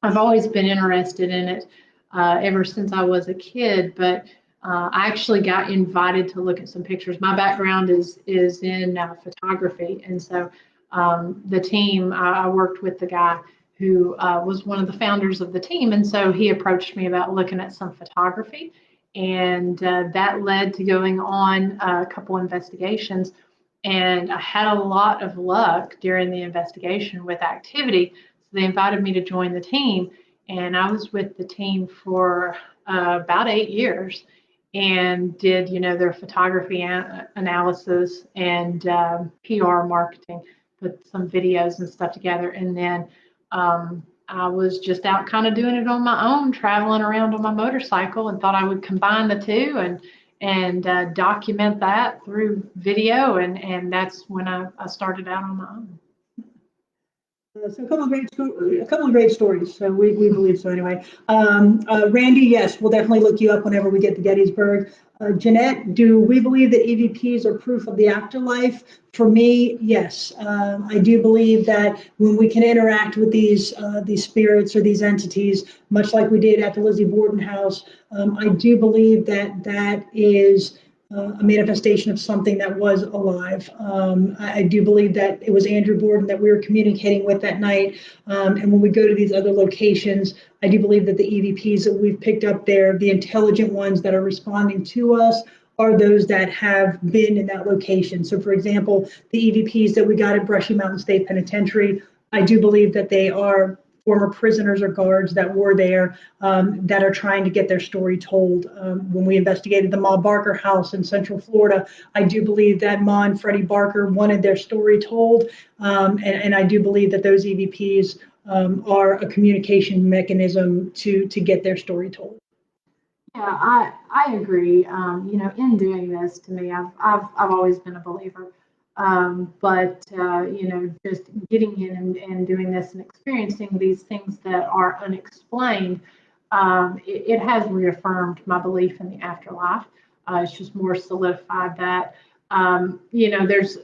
I've always been interested in it ever since I was a kid, but I actually got invited to look at some pictures. My background is in photography, and so the team, I worked with the guy who was one of the founders of the team. And so he approached me about looking at some photography. And that led to going on a couple investigations. And I had a lot of luck during the investigation with activity. So they invited me to join the team. And I was with the team for about 8 years and did, their photography analysis and PR marketing, put some videos and stuff together. And then I was just out kind of doing it on my own, traveling around on my motorcycle, and thought I would combine the two and document that through video, and that's when I started out on my own.
So a couple of great stories. So we believe so anyway. Randy, yes, we'll definitely look you up whenever we get to Gettysburg. Jeanette, do we believe that EVPs are proof of the afterlife? For me, yes. I do believe that when we can interact with these spirits or these entities, much like we did at the Lizzie Borden house, I do believe that is a manifestation of something that was alive. I do believe that it was Andrew Borden that we were communicating with that night. And when we go to these other locations, I do believe that the EVPs that we've picked up there, the intelligent ones that are responding to us, are those that have been in that location. So for example, the EVPs that we got at Brushy Mountain State Penitentiary, I do believe that they are former prisoners or guards that were there that are trying to get their story told. When we investigated the Ma Barker house in Central Florida, I do believe that Ma and Freddie Barker wanted their story told, and I do believe that those EVPs are a communication mechanism to get their story told.
Yeah, I agree. In doing this, to me, I've always been a believer. But just getting in and doing this and experiencing these things that are unexplained, it has reaffirmed my belief in the afterlife. It's just more solidified that. There's,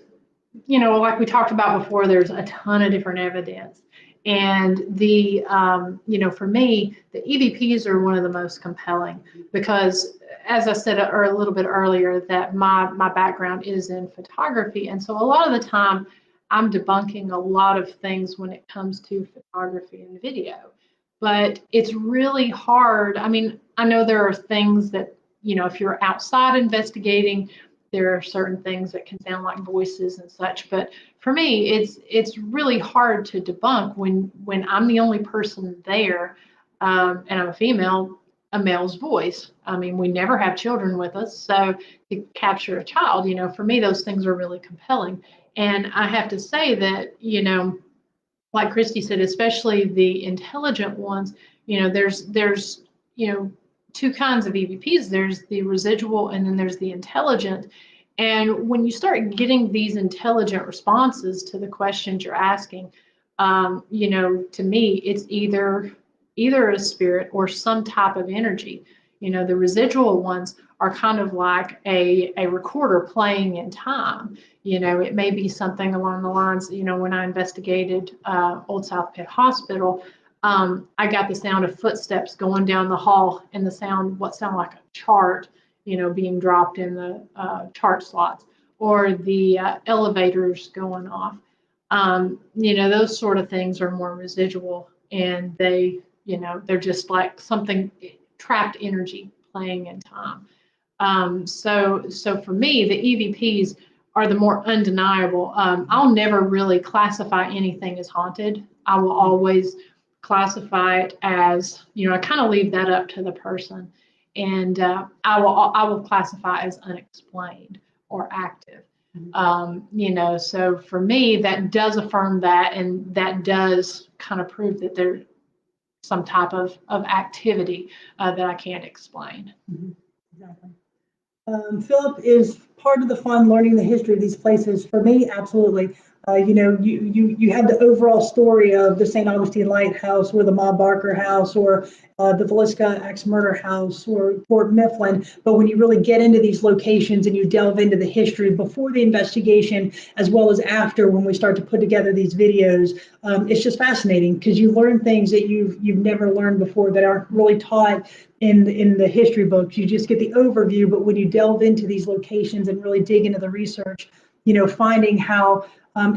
like we talked about before, there's a ton of different evidence. And for me, the EVPs are one of the most compelling because, as I said a little bit earlier, that my background is in photography. And so a lot of the time I'm debunking a lot of things when it comes to photography and video. But it's really hard. I mean, I know there are things that, if you're outside investigating, there are certain things that can sound like voices and such. But for me, it's really hard to debunk when I'm the only person there, and I'm a female, a male's voice. I mean, we never have children with us, so to capture a child, for me, those things are really compelling. And I have to say that, like Christy said, especially the intelligent ones, there's two kinds of EVPs. There's the residual and then there's the intelligent. And when you start getting these intelligent responses to the questions you're asking, to me, it's either a spirit or some type of energy. The residual ones are kind of like a recorder playing in time. It may be something along the lines, when I investigated Old South Pitt Hospital, I got the sound of footsteps going down the hall and what sounded like a chart, being dropped in the chart slots, or the elevators going off. Those sort of things are more residual, and they're just like something, trapped energy playing in time. So for me, the EVPs are the more undeniable. I'll never really classify anything as haunted. I will always classify it as, I kind of leave that up to the person. And I will classify as unexplained or active. So for me, that does affirm that, and that does kind of prove that there's some type of activity that I can't explain.
Mm-hmm. Exactly. Philip, is part of the fun learning the history of these places? For me, absolutely. You had the overall story of the St. Augustine Lighthouse, or the Ma Barker House, or the Villisca Axe Murder House, or Fort Mifflin. But when you really get into these locations and you delve into the history before the investigation, as well as after, when we start to put together these videos, it's just fascinating because you learn things that you've never learned before that aren't really taught in the history books. You just get the overview, but when you delve into these locations and really dig into the research, finding how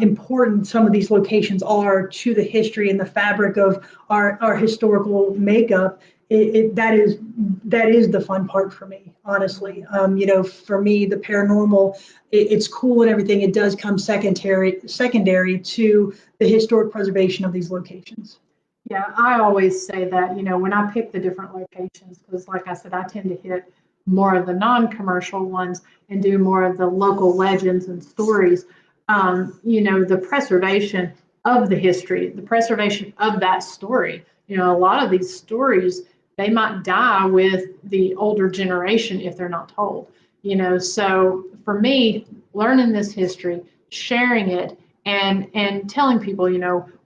important some of these locations are to the history and the fabric of our historical makeup, that is the fun part for me, honestly. For me, the paranormal, it's cool and everything. It does come secondary to the historic preservation of these locations.
Yeah, I always say that, when I pick the different locations, because like I said, I tend to hit more of the non-commercial ones and do more of the local legends and stories. The preservation of the history, the preservation of that story. A lot of these stories, they might die with the older generation if they're not told. So for me, learning this history, sharing it, and telling people,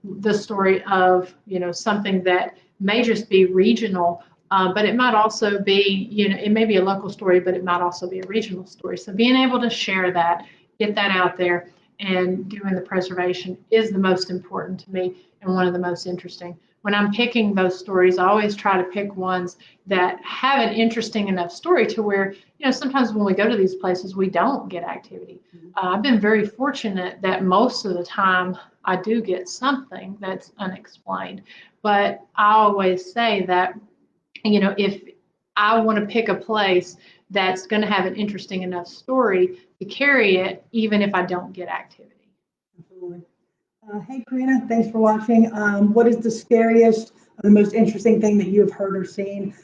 the story of, something that may just be regional, but it might also be, it may be a local story, but it might also be a regional story. So being able to share that, get that out there, and doing the preservation is the most important to me and one of the most interesting. When I'm picking those stories, I always try to pick ones that have an interesting enough story to where, sometimes when we go to these places, we don't get activity. I've been very fortunate that most of the time I do get something that's unexplained. But I always say that, if I want to pick a place that's going to have an interesting enough story to carry it, even if I don't get activity.
Absolutely. Hey, Karina, thanks for watching. What is the scariest or the most interesting thing that you have heard or seen?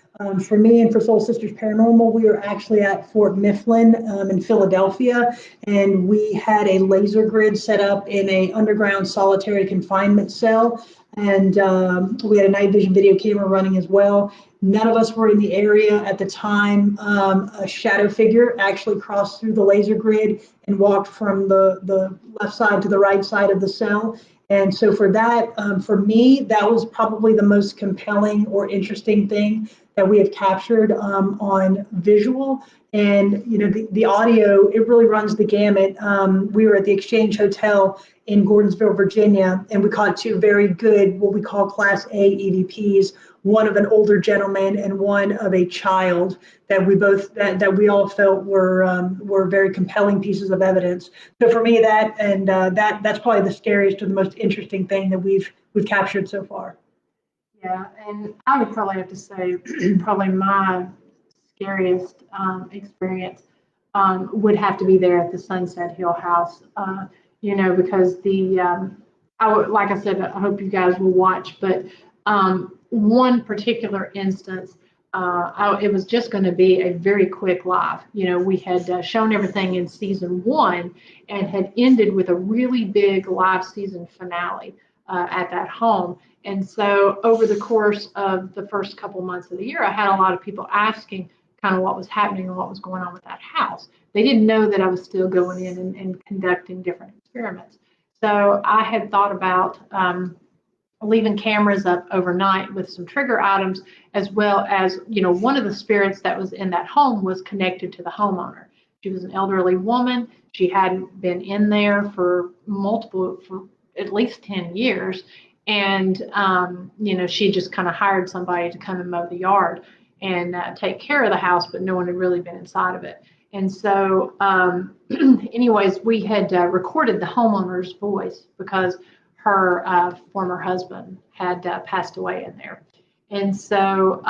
For me and for Soul Sisters Paranormal, we were actually at Fort Mifflin in Philadelphia, and we had a laser grid set up in a underground solitary confinement cell, and we had a night vision video camera running as well. None of us were in the area at the time. A shadow figure actually crossed through the laser grid and walked from the left side to the right side of the cell. And so for that, for me, that was probably the most compelling or interesting thing that we have captured on visual. And the audio, it really runs the gamut. We were at the Exchange Hotel in Gordonsville, Virginia, and we caught two very good, what we call Class A EVPs, one of an older gentleman and one of a child that we all felt were very compelling pieces of evidence. So for me, that's probably the scariest or the most interesting thing that we've captured so far.
Yeah, and I would probably have to say probably my scariest experience would have to be there at the Sunset Hill House. Because like I said, I hope you guys will watch, but one particular instance, it was just going to be a very quick live. We had shown everything in season one and had ended with a really big live season finale at that home. And so over the course of the first couple months of the year, I had a lot of people asking kind of what was happening and what was going on with that house. They didn't know that I was still going in and conducting different experiments. So I had thought about leaving cameras up overnight with some trigger items, as well as, one of the spirits that was in that home was connected to the homeowner. She was an elderly woman. She hadn't been in there for at least 10 years. And, she just kind of hired somebody to come and mow the yard and take care of the house, but no one had really been inside of it. And so, anyways, we had recorded the homeowner's voice because her former husband had passed away in there. And so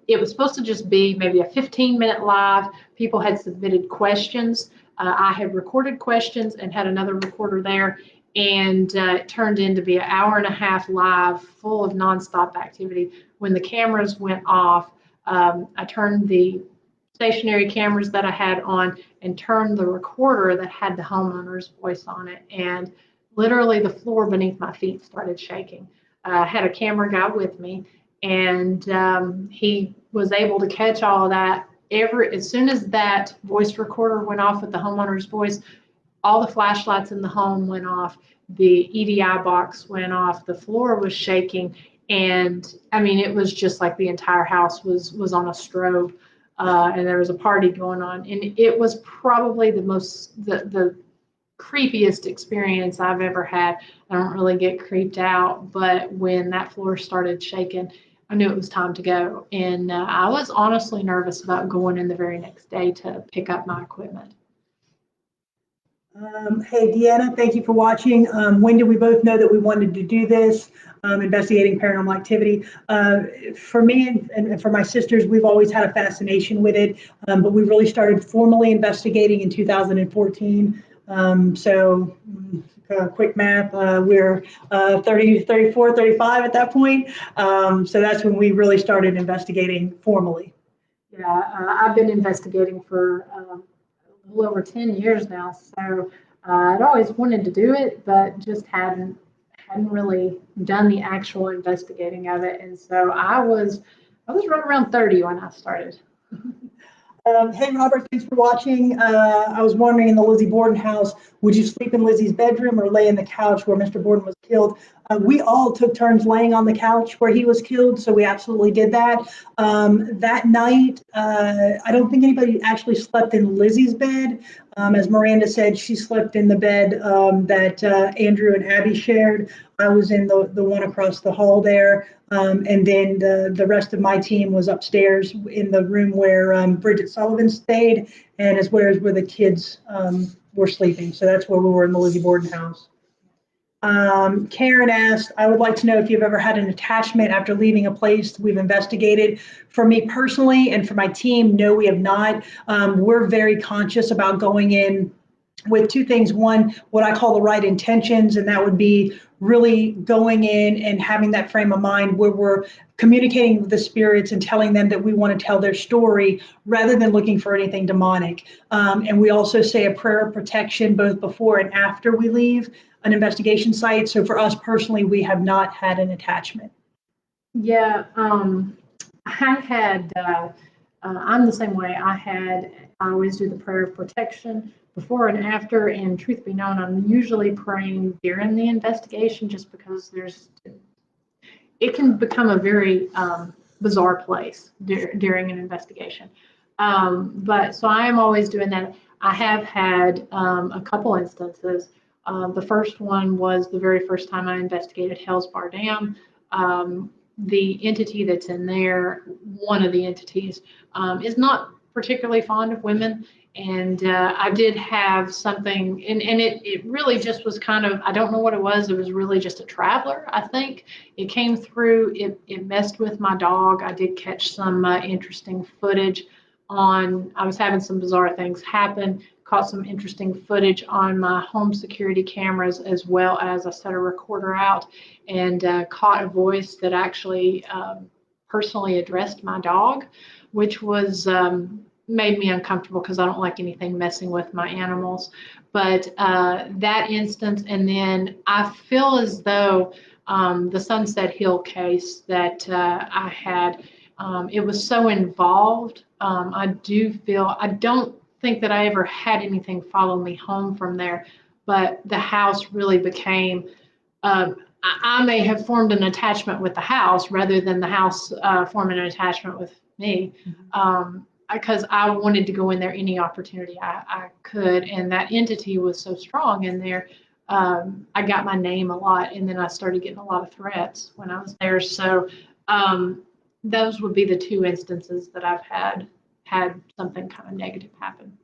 it was supposed to just be maybe a 15-minute live. People had submitted questions. I had recorded questions and had another recorder there. And it turned into be an hour and a half live, full of nonstop activity. When the cameras went off, I turned the stationary cameras that I had on and turned the recorder that had the homeowner's voice on it. And literally the floor beneath my feet started shaking. I had a camera guy with me, and he was able to catch all of that. As soon as that voice recorder went off with the homeowner's voice, all the flashlights in the home went off, the EDI box went off, the floor was shaking, and I mean, it was just like the entire house was on a strobe, and there was a party going on, and it was probably the creepiest experience I've ever had. I don't really get creeped out, but when that floor started shaking, I knew it was time to go, and I was honestly nervous about going in the very next day to pick up my equipment.
Hey, Deanna, thank you for watching. When did we both know that we wanted to do this, investigating paranormal activity? For me and for my sisters, we've always had a fascination with it, but we really started formally investigating in 2014. Quick math, we're 30, 34, 35 at that point. So that's when we really started investigating formally.
Yeah, I've been investigating for a little over 10 years now. So I'd always wanted to do it, but just hadn't really done the actual investigating of it. And so I was right around 30 when I started.
Hey, Robert, thanks for watching. I was wondering, in the Lizzie Borden house, would you sleep in Lizzie's bedroom or lay in the couch where Mr. Borden was killed? We all took turns laying on the couch where he was killed, so we absolutely did that. That night, I don't think anybody actually slept in Lizzie's bed. As Miranda said, she slept in the bed that Andrew and Abby shared. I was in the one across the hall there. And then the rest of my team was upstairs in the room where Bridget Sullivan stayed, and as well as where the kids were sleeping. So that's where we were in the Lizzie Borden house. Karen asked, I would like to know if you've ever had an attachment after leaving a place we've investigated. For me personally and for my team, no, we have not. We're very conscious about going in with two things. One, what I call the right intentions, and that would be really going in and having that frame of mind where we're communicating with the spirits and telling them that we want to tell their story rather than looking for anything demonic. And we also say a prayer of protection both before and after we leave an investigation site. So for us personally, we have not had an attachment.
Yeah, I had, I'm the same way. I always do the prayer of protection before and after. And truth be known, I'm usually praying during the investigation just because it can become a very bizarre place during an investigation. But so I am always doing that. I have had a couple instances. The first one was the very first time I investigated Hell's Bar Dam. The entity that's in there, one of the entities, is not particularly fond of women. And I did have something, and it really just was kind of, I don't know what it was. It was really just a traveler, I think. It came through, it messed with my dog. I did catch some interesting footage I was having some bizarre things happen, caught some interesting footage on my home security cameras, as well as I set a recorder out and caught a voice that actually personally addressed my dog, which was made me uncomfortable because I don't like anything messing with my animals. But that instance, and then I feel as though the Sunset Hill case that I had, it was so involved. I don't think that I ever had anything follow me home from there, but the house really became, I may have formed an attachment with the house rather than the house forming an attachment with me, because I wanted to go in there any opportunity I could, and that entity was so strong in there. I got my name a lot, and then I started getting a lot of threats when I was there. So those would be the two instances that I've had something kind of negative happen.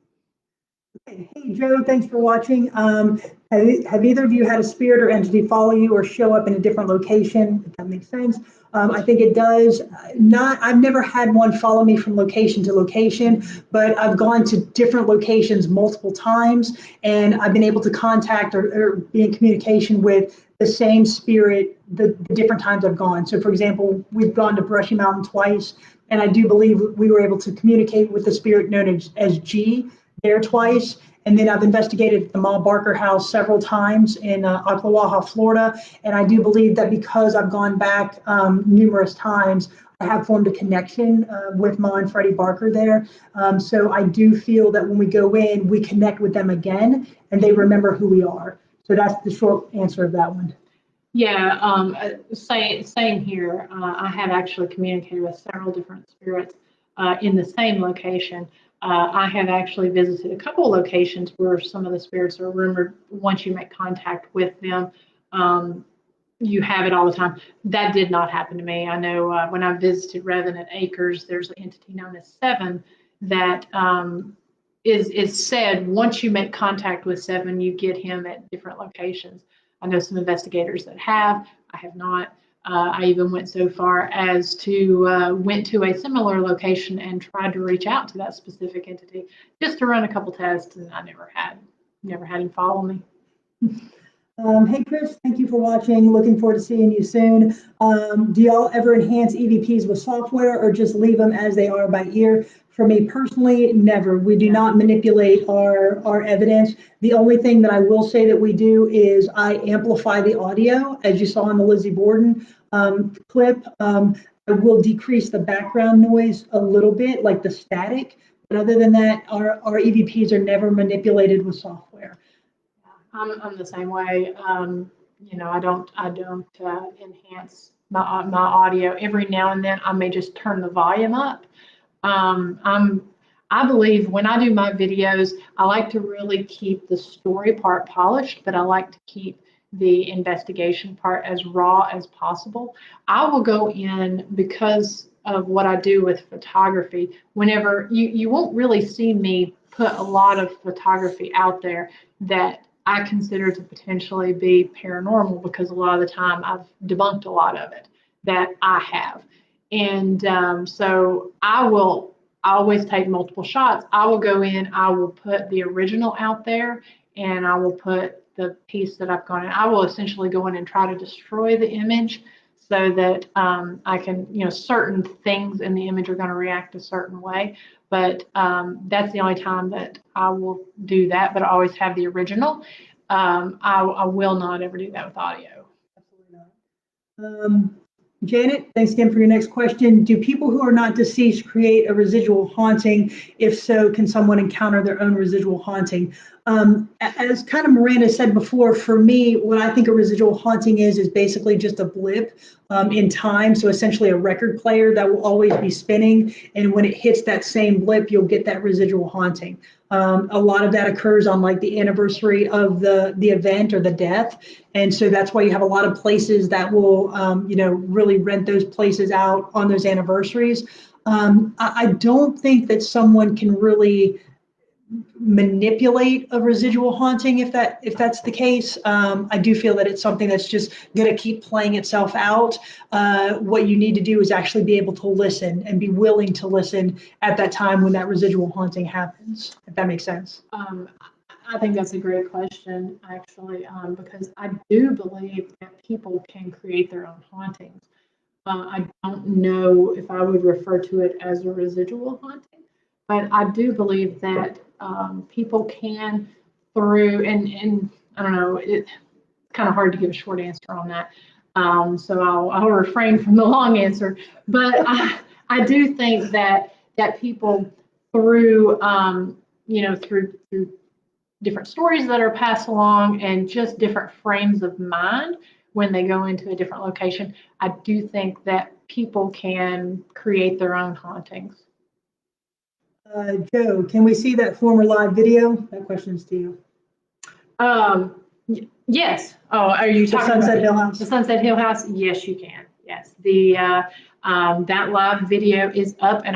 Hey, Joe, thanks for watching. Have either of you had a spirit or entity follow you or show up in a different location? If that makes sense. I think it does. I've never had one follow me from location to location, but I've gone to different locations multiple times, and I've been able to contact or be in communication with the same spirit the different times I've gone. So for example, we've gone to Brushy Mountain twice, and I do believe we were able to communicate with the spirit known as G there twice. And then I've investigated the Ma Barker house several times in Ocklawaha, Florida. And I do believe that because I've gone back numerous times, I have formed a connection with Ma and Freddie Barker there. So I do feel that when we go in, we connect with them again and they remember who we are. So that's the short answer of that one.
Yeah, same here. I have actually communicated with several different spirits in the same location. I have actually visited a couple of locations where some of the spirits are rumored, once you make contact with them, you have it all the time. That did not happen to me. I know when I visited Revenant Acres, there's an entity known as Seven that is said once you make contact with Seven, you get him at different locations. I know some investigators that have. I have not. I even went so far as to went to a similar location and tried to reach out to that specific entity just to run a couple tests, and I never had him follow me.
Hey Chris, thank you for watching. Looking forward to seeing you soon. Do y'all ever enhance EVPs with software or just leave them as they are by ear? For me personally, never. We do not manipulate our evidence. The only thing that I will say that we do is I amplify the audio, as you saw in the Lizzie Borden clip. I will decrease the background noise a little bit, like the static. But other than that, our EVPs are never manipulated with software.
I'm the same way. I don't enhance my audio. Every now and then, I may just turn the volume up. I believe when I do my videos, I like to really keep the story part polished, but I like to keep the investigation part as raw as possible. I will go in because of what I do with photography. Whenever you won't really see me put a lot of photography out there that I consider to potentially be paranormal, because a lot of the time I've debunked a lot of it that I have. And so I always take multiple shots. I will go in, I will put the original out there, and I will put the piece that I've gone in. I will essentially go in and try to destroy the image so that I can, certain things in the image are going to react a certain way. But that's the only time that I will do that. But I always have the original. I will not ever do that with audio.
Absolutely not. Janet, thanks again for your next question. Do people who are not deceased create a residual haunting? If so, can someone encounter their own residual haunting? As kind of Miranda said before, for me, what I think a residual haunting is basically just a blip in time. So essentially a record player that will always be spinning. And when it hits that same blip, you'll get that residual haunting. A lot of that occurs on like the anniversary of the event or the death. And so that's why you have a lot of places that will, really rent those places out on those anniversaries. I don't think that someone can really manipulate a residual haunting if that's the case. I do feel that it's something that's just going to keep playing itself out. What you need to do is actually be able to listen and be willing to listen at that time when that residual haunting happens, if that makes sense.
I think that's a great question, actually, because I do believe that people can create their own hauntings. I don't know if I would refer to it as a residual haunting, but I do believe that people can through, and I don't know, it's kind of hard to give a short answer on that. So I'll refrain from the long answer, but I do think that people through, through different stories that are passed along and just different frames of mind when they go into a different location, I do think that people can create their own hauntings.
Joe, can we see that former live video? That question's to you.
Yes. Oh, are you talking about
Sunset Hill House?
The Sunset Hill House? Yes, you can. Yes. That live video is up, and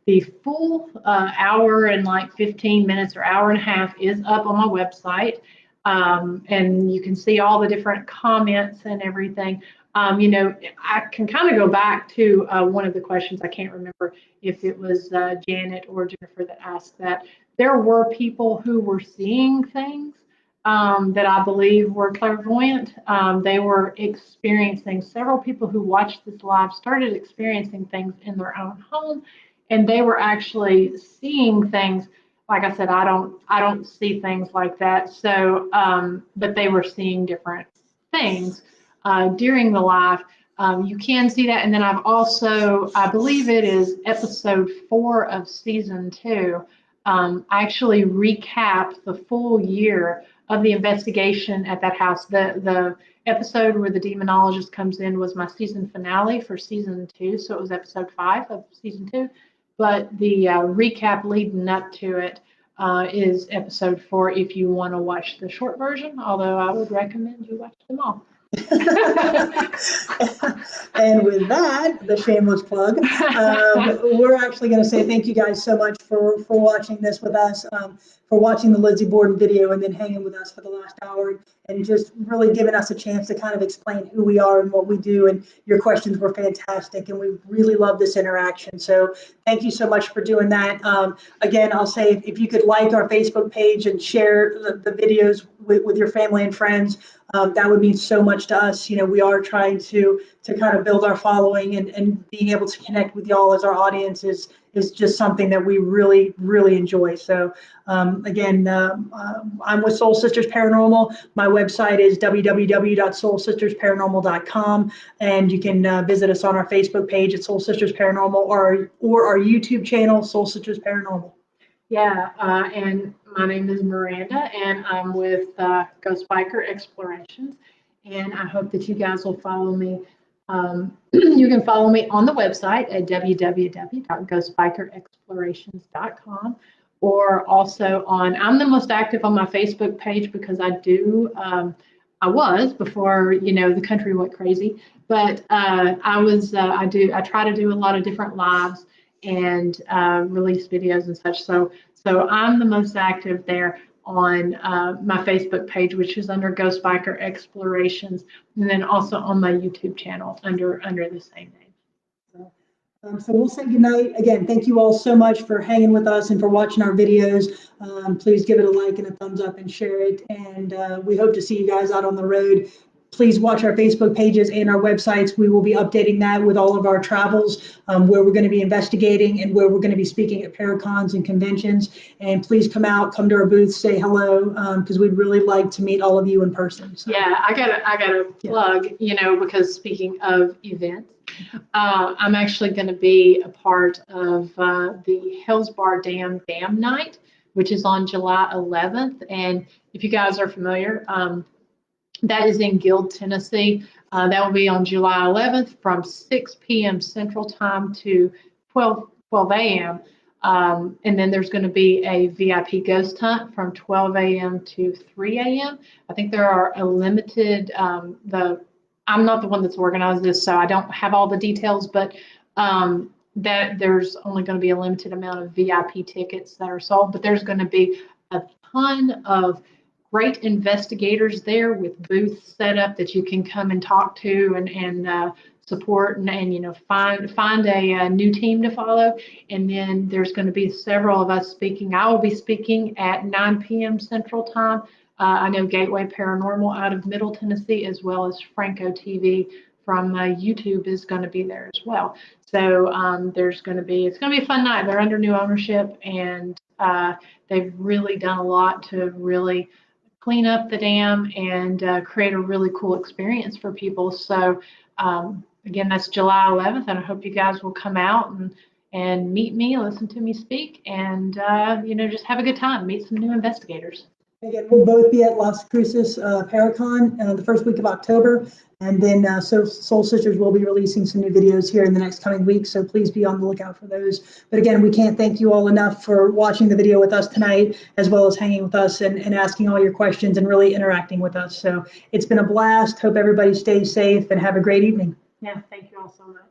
the full hour and like 15 minutes or hour and a half is up on my website. And you can see all the different comments and everything. I can kind of go back to one of the questions. I can't remember if it was Janet or Jennifer that asked that. There were people who were seeing things that I believe were clairvoyant. They were experiencing, several people who watched this live started experiencing things in their own home, and they were actually seeing things. Like I said, I don't see things like that. So, but they were seeing different things during the live. You can see that, and then I've also, I believe it is episode 4 of season 2. I actually recap the full year of the investigation at that house. The episode where the demonologist comes in was my season finale for season 2, so it was episode 5 of season 2. But the recap leading up to it is episode 4 if you want to watch the short version, although I would recommend you watch them all.
And with that, the shameless plug, we're actually going to say thank you guys so much for watching this with us, for watching the Lizzie Borden video and then hanging with us for the last hour and just really giving us a chance to kind of explain who we are and what we do. And your questions were fantastic, and we really love this interaction. So thank you so much for doing that. Again, I'll say if you could like our Facebook page and share the videos with your family and friends, that would mean so much to us. We are trying to kind of build our following, and being able to connect with y'all as our audience is just something that we really, really enjoy. So again, I'm with Soul Sisters Paranormal. My website is www.soulsistersparanormal.com, and you can visit us on our Facebook page at Soul Sisters Paranormal, or our YouTube channel, Soul Sisters Paranormal.
Yeah, and my name is Miranda, and I'm with Ghost Biker Explorations, and I hope that you guys will follow me. You can follow me on the website at www.ghostbikerexplorations.com, or also I'm the most active on my Facebook page because I was before, the country went crazy, but I try to do a lot of different lives and release videos and such. So I'm the most active there on my Facebook page, which is under Ghost Biker Explorations, and then also on my YouTube channel under the same name.
So we'll say goodnight. Again, thank you all so much for hanging with us and for watching our videos. Please give it a like and a thumbs up and share it. And we hope to see you guys out on the road. Please watch our Facebook pages and our websites. We will be updating that with all of our travels, where we're going to be investigating and where we're going to be speaking at Paracons and conventions. And please come out, come to our booth, say hello, because we'd really like to meet all of you in person. So.
Yeah, I gotta plug, because speaking of events, I'm actually going to be a part of the Hellsbar Dam Night, which is on July 11th. And if you guys are familiar, that is in Guild, Tennessee. That will be on July 11th from 6 p.m. Central Time to 12 a.m. And then there's going to be a VIP ghost hunt from 12 a.m. to 3 a.m. I think there are a limited, I'm not the one that's organized this, so I don't have all the details, but that there's only going to be a limited amount of VIP tickets that are sold, but there's going to be a ton of great investigators there with booths set up that you can come and talk to and support and find a new team to follow. And then there's going to be several of us speaking. I will be speaking at 9 p.m. Central Time. I know Gateway Paranormal out of Middle Tennessee, as well as Franco TV from YouTube is going to be there as well. So it's going to be a fun night. They're under new ownership, and they've really done a lot to really clean up the dam and create a really cool experience for people. So again, that's July 11th, and I hope you guys will come out and meet me, listen to me speak, and just have a good time, meet some new investigators.
Again, we'll both be at Las Cruces Paracon the first week of October, and then Soul Sisters will be releasing some new videos here in the next coming weeks, so please be on the lookout for those. But again, we can't thank you all enough for watching the video with us tonight, as well as hanging with us and asking all your questions and really interacting with us. So it's been a blast. Hope everybody stays safe and have a great evening.
Yeah, thank you all so much.